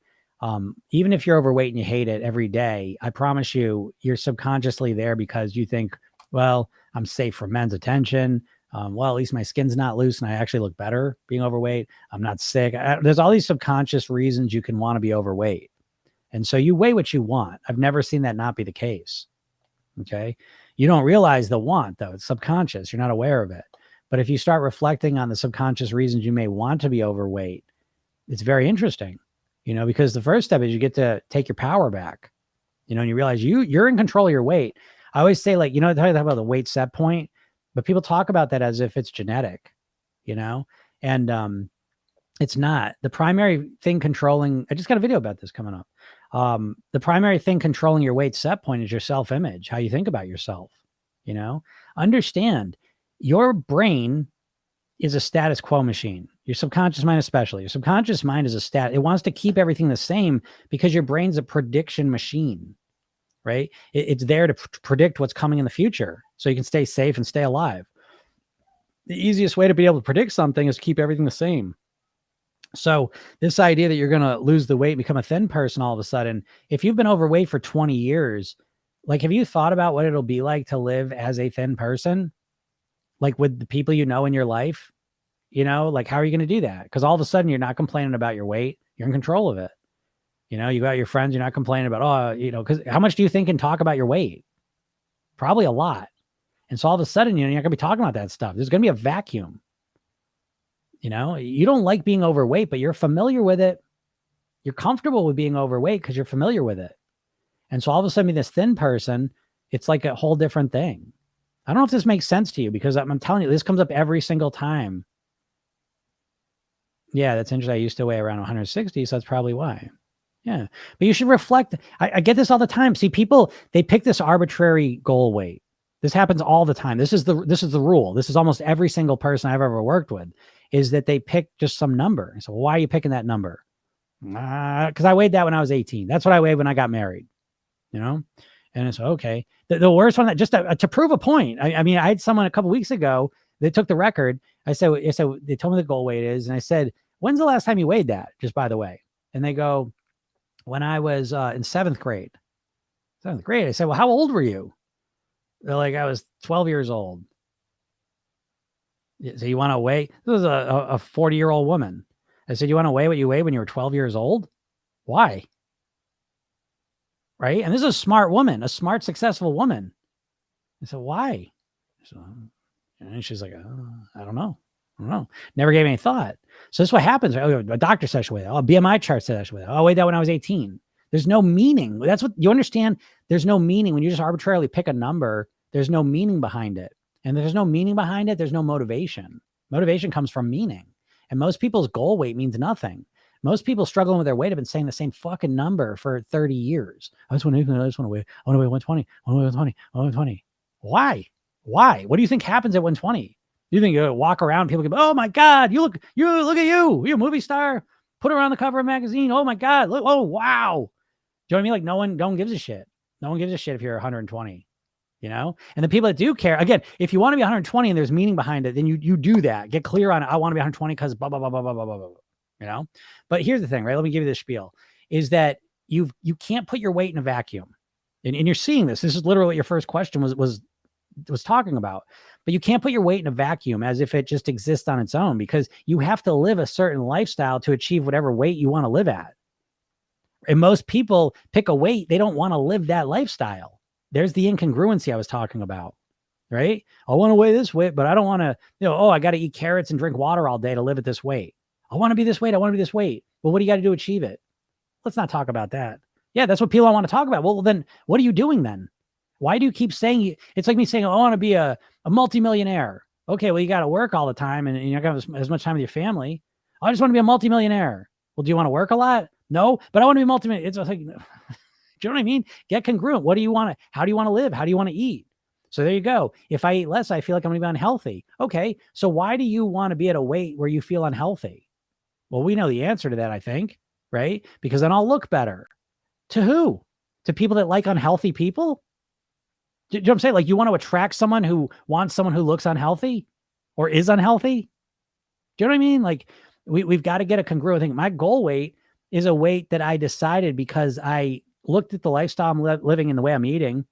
Even if you're overweight and you hate it every day, I promise you, you're subconsciously there because you think, well, I'm safe from men's attention. Well, at least my skin's not loose and I actually look better being overweight. I'm not sick. There's all these subconscious reasons you can want to be overweight. And so you weigh what you want. I've never seen that not be the case. Okay. You don't realize the want, though. It's subconscious. You're not aware of it. But if you start reflecting on the subconscious reasons you may want to be overweight, it's very interesting, because the first step is you get to take your power back, and you realize you're in control of your weight. I always say, like, I talk about the weight set point, but people talk about that as if it's genetic, and it's not. The primary thing controlling, I just got a video about this coming up. The primary thing controlling your weight set point is your self-image, how you think about yourself. Understand your brain is a status quo machine. Your subconscious mind, especially. Your subconscious mind is it wants to keep everything the same because your brain's a prediction machine, right? It's there to predict what's coming in the future so you can stay safe and stay alive. The easiest way to be able to predict something is to keep everything the same. So this idea that you're going to lose the weight and become a thin person all of a sudden, if you've been overweight for 20 years, like, have you thought about what it'll be like to live as a thin person? Like, with the people in your life, like, how are you going to do that? Because all of a sudden you're not complaining about your weight. You're in control of it. You got your friends, you're not complaining about, because how much do you think and talk about your weight? Probably a lot. And so all of a sudden, you're not going to be talking about that stuff. There's going to be a vacuum. You don't like being overweight, but you're familiar with it. You're comfortable with being overweight because you're familiar with it. And so all of a sudden, this thin person, it's like a whole different thing. I don't know if this makes sense to you, because I'm telling you, this comes up every single time. Yeah, that's interesting. I used to weigh around 160, so that's probably why. Yeah, but you should reflect. I get this all the time. See, people, they pick this arbitrary goal weight. This happens all the time. This is the rule. This is almost every single person I've ever worked with, is that they pick just some number. So why are you picking that number? Because I weighed that when I was 18. That's what I weighed when I got married. And it's okay. The worst one, that just to prove a point. I mean, I had someone a couple weeks ago, they took the record. I said, they told me the goal weight is, and I said, when's the last time you weighed that? Just by the way. And they go, when I was in seventh grade. Seventh grade. I said, well, how old were you? They're like, I was 12 years old. So you want to weigh? This was a 40-year-old woman. I said, you want to weigh what you weighed when you were 12 years old? Why? Right? And this is a smart woman, a smart, successful woman. I said, why? So, and she's like, I don't know. Never gave any thought. So this is what happens. A doctor session with it. A BMI chart session with it. I weighed that when I was 18. There's no meaning. That's what you understand. There's no meaning when you just arbitrarily pick a number. There's no meaning behind it. And there's no meaning behind it. There's no motivation. Motivation comes from meaning. And most people's goal weight means nothing. Most people struggling with their weight have been saying the same fucking number for 30 years. I just want to weigh 120. I want to weigh 120. I want to weigh 120. Why? What do you think happens at 120? You think you walk around, people go, oh my God, look at you. You're a movie star. Put her on the cover of a magazine. Oh my God. Look, oh, wow. Do you know what I mean? Like, no one gives a shit. No one gives a shit if you're 120, And the people that do care, again, if you want to be 120 and there's meaning behind it, then you do that. Get clear on it. I want to be 120 because blah, blah, blah, blah, blah, blah, blah, blah. But here's the thing, right? Let me give you this spiel, is that you can't put your weight in a vacuum. And you're seeing this. This is literally what your first question was talking about. But you can't put your weight in a vacuum as if it just exists on its own, because you have to live a certain lifestyle to achieve whatever weight you want to live at. And most people pick a weight, they don't want to live that lifestyle. There's the incongruency I was talking about, right? I want to weigh this weight, but I don't want to, I got to eat carrots and drink water all day to live at this weight. I want to be this weight. I want to be this weight. Well, what do you got to do to achieve it? Let's not talk about that. Yeah, that's what people want to talk about. Well, then what are you doing then? Why do you keep saying, it's like me saying, I want to be a multimillionaire. Okay, well, you got to work all the time and you're not going to have as much time with your family. I just want to be a multimillionaire. Well, do you want to work a lot? No, but I want to be multimillionaire. It's like, do you know what I mean? Get congruent. What do you want to, how do you want to live? How do you want to eat? So there you go. If I eat less, I feel like I'm going to be unhealthy. Okay, so why do you want to be at a weight where you feel unhealthy? Well, we know the answer to that, I think, right? Because then I'll look better. To who? To people that like unhealthy people? Do you know what I'm saying? Like, you want to attract someone who wants someone who looks unhealthy or is unhealthy? Do you know what I mean? Like, we've got to get a congruent thing. My goal weight is a weight that I decided because I looked at the lifestyle I'm living and the way I'm eating,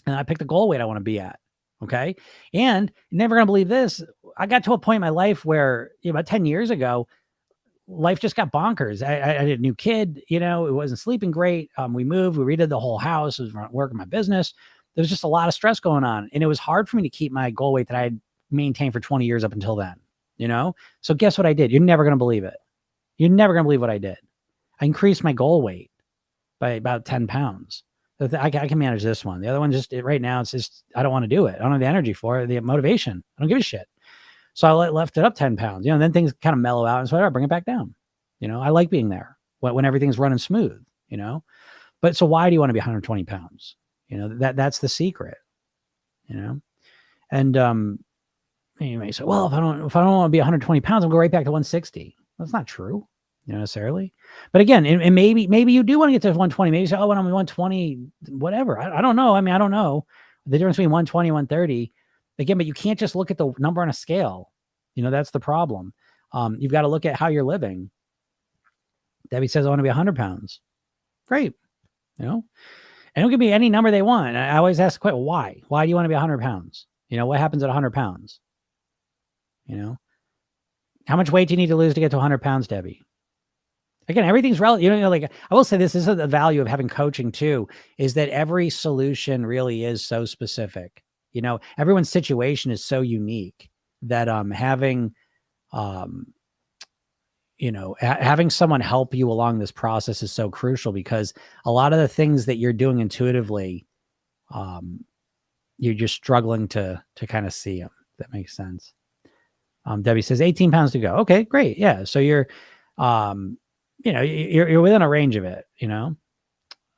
and I picked the goal weight I want to be at. Okay. And you're never going to believe this. I got to a point in my life where, about 10 years ago, life just got bonkers. I had a new kid, it wasn't sleeping great. We moved, we redid the whole house, I was working my business. There was just a lot of stress going on. And it was hard for me to keep my goal weight that I had maintained for 20 years up until then, So guess what I did? You're never going to believe it. You're never going to believe what I did. I increased my goal weight by about 10 pounds. I can manage this one. The other one, right now, it's just, I don't want to do it. I don't have the energy for it, the motivation. I don't give a shit. So I left it up 10 pounds, and then things kind of mellow out. And so I bring it back down. I like being there when everything's running smooth, but so why do you want to be 120 pounds? That's the secret, and, you may say, well, if I don't want to be 120 pounds, I'll go right back to 160. That's not true, necessarily. But again, and maybe you do want to get to 120. Maybe you say, oh, when I'm 120, whatever. I don't know. I mean, I don't know the difference between 120 and 130. Again, but you can't just look at the number on a scale. That's the problem. You've got to look at how you're living. Debbie says, I want to be 100 pounds. Great. And it'll give me any number they want. I always ask the question, why? Why do you want to be 100 pounds? What happens at 100 pounds? How much weight do you need to lose to get to 100 pounds, Debbie? Again, everything's relative. Like, I will say this is the value of having coaching too, is that every solution really is so specific. Everyone's situation is so unique that having someone help you along this process is so crucial, because a lot of the things that you're doing intuitively, you're just struggling to kind of see them. If that makes sense. Debbie says 18 pounds to go. Okay, great. Yeah. So you're within a range of it,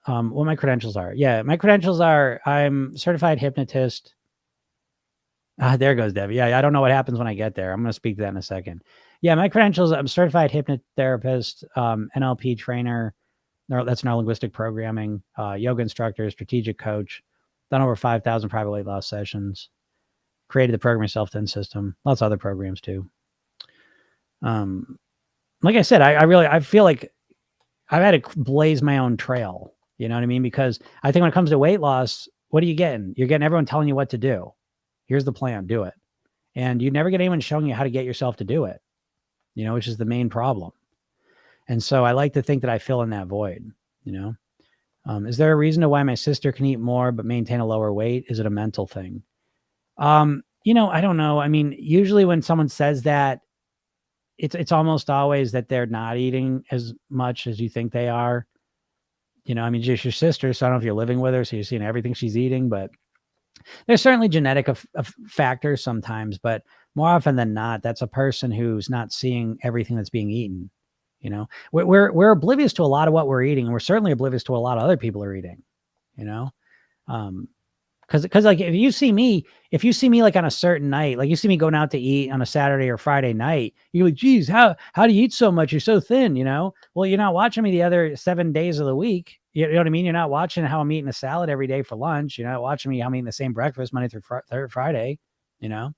what my credentials are. Yeah. My credentials are, I'm certified hypnotist. There goes Debbie. Yeah. I don't know what happens when I get there. I'm going to speak to that in a second. Yeah. My credentials, I'm certified hypnotherapist, NLP trainer. That's neurolinguistic programming, yoga instructor, strategic coach, done over 5,000 private weight loss sessions, created the Program Yourself 10 system, lots of other programs too. Like I said, I feel like I've had to blaze my own trail. You know what I mean? Because I think when it comes to weight loss, what are you getting? You're getting everyone telling you what to do. Here's the plan, do it. And you never get anyone showing you how to get yourself to do it, which is the main problem. And so I like to think that I fill in that void, Is there a reason to why my sister can eat more but maintain a lower weight? Is it a mental thing? I don't know. I mean, usually when someone says that, it's almost always that they're not eating as much as you think they are. I mean, just your sister. So I don't know if you're living with her, so you're seeing everything she's eating, but there's certainly genetic factors sometimes, but more often than not, that's a person who's not seeing everything that's being eaten. We're oblivious to a lot of what we're eating, and we're certainly oblivious to a lot of other people are eating, Cause like, if you see me like on a certain night, like you see me going out to eat on a Saturday or Friday night, you're like, geez, how do you eat so much? You're so thin, Well, you're not watching me the other 7 days of the week. You know what I mean? You're not watching how I'm eating a salad every day for lunch. You're not watching me how I'm eating the same breakfast Monday through Friday, Yeah,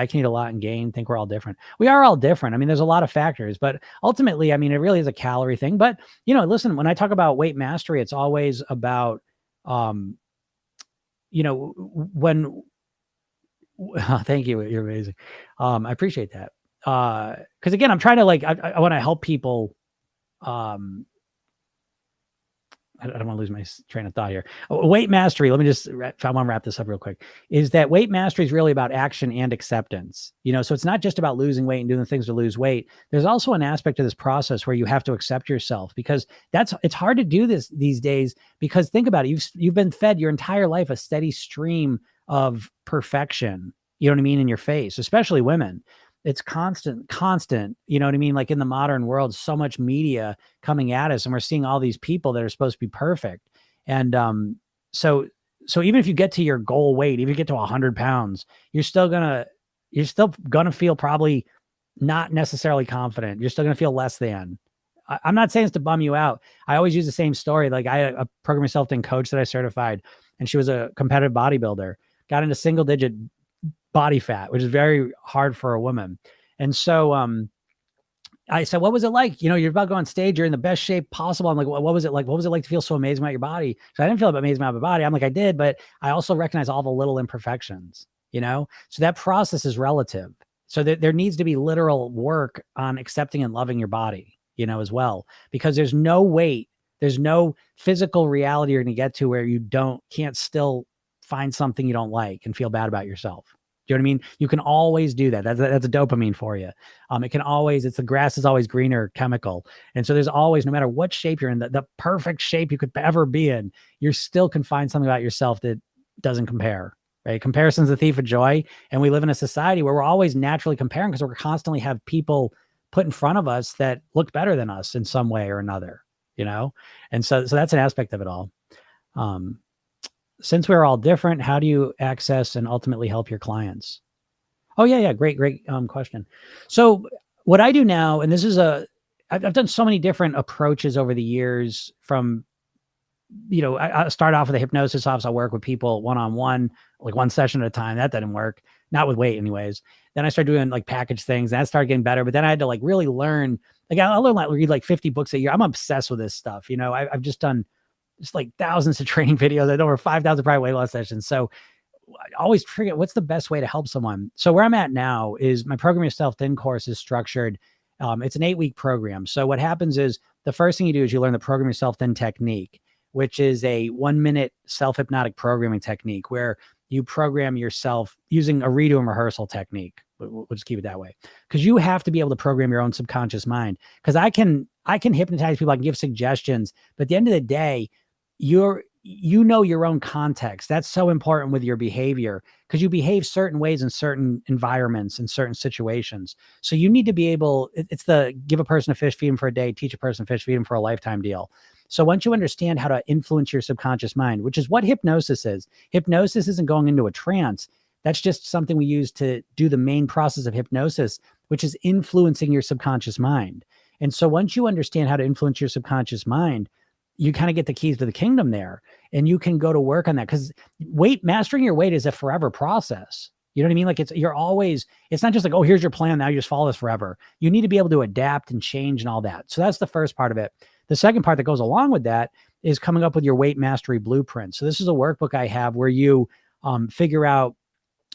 I can eat a lot and gain. Think we're all different. We are all different. I mean, there's a lot of factors, but ultimately, I mean, it really is a calorie thing. But, listen, when I talk about weight mastery, it's always about, thank you. You're amazing. I appreciate that. Cause again, I'm trying to I want to help people. I don't want to lose my train of thought here. Weight mastery. Let me just, I want to wrap this up real quick, is that weight mastery is really about action and acceptance. So it's not just about losing weight and doing things to lose weight. There's also an aspect of this process where you have to accept yourself, because it's hard to do this these days, because think about it. You've been fed your entire life a steady stream of perfection. You know what I mean? In your face, especially women. It's constant, you know what I mean? Like in the modern world, so much media coming at us, and we're seeing all these people that are supposed to be perfect. And so even if you get to your goal weight, if you get to 100 pounds, you're still gonna feel probably not necessarily confident. You're still gonna feel less than, I'm not saying it's to bum you out. I always use the same story. Like I had a program yourself thin coach that I certified, and she was a competitive bodybuilder, got into single digit body fat, which is very hard for a woman. And so, I said, what was it like? You're about to go on stage. You're in the best shape possible. I'm like, what was it like? What was it like to feel so amazing about your body? So I didn't feel amazing about my body. I'm like, I did, but I also recognize all the little imperfections, so that process is relative. So there needs to be literal work on accepting and loving your body, as well, because there's no weight, there's no physical reality you're going to get to where you can't still find something you don't like and feel bad about yourself. Do you know what I mean? You can always do that. That's a dopamine for you. It's the grass is always greener chemical. And so there's always, no matter what shape you're in, the perfect shape you could ever be in, you still can find something about yourself that doesn't compare, right? Comparison's the thief of joy. And we live in a society where we're always naturally comparing because we're constantly have people put in front of us that look better than us in some way or another, And so that's an aspect of it all. Since we're all different, how do you access and ultimately help your clients? Oh yeah. Great question. So what I do now, and I've done so many different approaches over the years from, I start off with a hypnosis office. I work with people one-on-one, like one session at a time. That didn't work, not with weight anyways. Then I started doing like package things and that started getting better. But then I had to like really learn, like I learned like read like 50 books a year. I'm obsessed with this stuff. I've just done just like thousands of training videos. I did over 5,000 private weight loss sessions. So I always forget what's the best way to help someone. So where I'm at now is my Program Yourself Thin course is structured. It's an 8-week program. So what happens is the first thing you do is you learn the Program Yourself Thin technique, which is a 1-minute self-hypnotic programming technique where you program yourself using a redo and rehearsal technique. We'll just keep it that way. Because you have to be able to program your own subconscious mind. Because I can hypnotize people, I can give suggestions, but at the end of the day, you know your own context. That's so important with your behavior because you behave certain ways in certain environments and certain situations. So you need to be able, it's the give a person a fish, feed them for a day, teach a person fish, feed them for a lifetime deal. So once you understand how to influence your subconscious mind, which is what hypnosis is, hypnosis isn't going into a trance. That's just something we use to do the main process of hypnosis, which is influencing your subconscious mind. And so once you understand how to influence your subconscious mind, you kind of get the keys to the kingdom there and you can go to work on that because mastering your weight is a forever process. You know what I mean? Like it's not just like, oh, here's your plan. Now you just follow this forever. You need to be able to adapt and change and all that. So that's the first part of it. The second part that goes along with that is coming up with your weight mastery blueprint. So this is a workbook I have where you figure out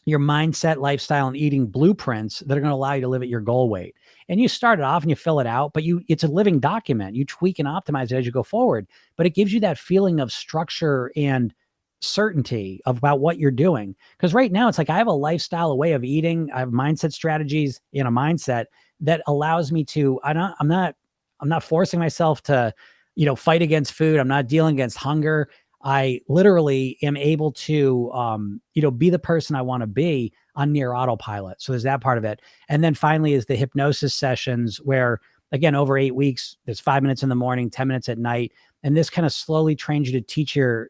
your mindset, lifestyle, and eating blueprints that are going to allow you to live at your goal weight. And you start it off and you fill it out, but it's a living document. You tweak and optimize it as you go forward, but it gives you that feeling of structure and certainty about what you're doing. Because right now it's like I have a lifestyle, a way of eating, I have mindset strategies in a mindset that allows me to, I'm not forcing myself to, fight against food. I'm not dealing against hunger. I literally am able to, be the person I want to be on near autopilot. So there's that part of it. And then finally is the hypnosis sessions where, again, over 8 weeks, there's 5 minutes in the morning, 10 minutes at night. And this kind of slowly trains you to teach your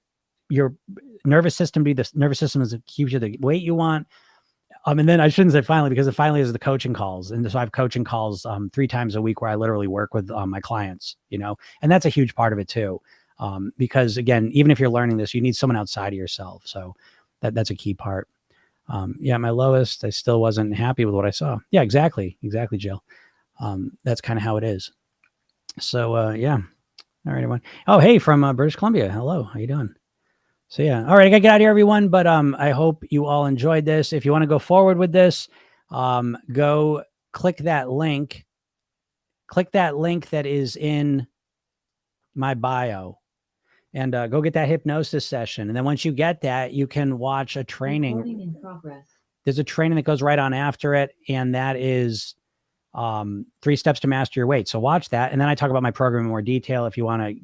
nervous system to be the nervous system that keeps you the weight you want. And then I shouldn't say finally, because it finally is the coaching calls. And so I have coaching calls 3 times a week where I literally work with my clients, and that's a huge part of it too. Because again, even if you're learning this, you need someone outside of yourself. So that's a key part. My lowest, I still wasn't happy with what I saw. Yeah, exactly, Jill. That's kind of how it is. So, yeah. All right, everyone. Oh, hey, from British Columbia. Hello, how you doing? So, yeah. All right, I got to get out of here, everyone. But I hope you all enjoyed this. If you want to go forward with this, go click that link. Click that link that is in my bio. And go get that hypnosis session. And then once you get that, you can watch a training. Recording in progress. There's a training that goes right on after it. And that is 3 steps to master your weight. So watch that. And then I talk about my program in more detail if you want to,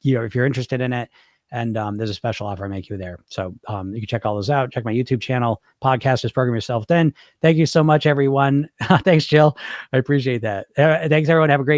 if you're interested in it. And there's a special offer I make you there. So you can check all those out. Check my YouTube channel, podcast is Program Yourself Thin. Thank you so much, everyone. Thanks, Jill. I appreciate that. Thanks, everyone. Have a great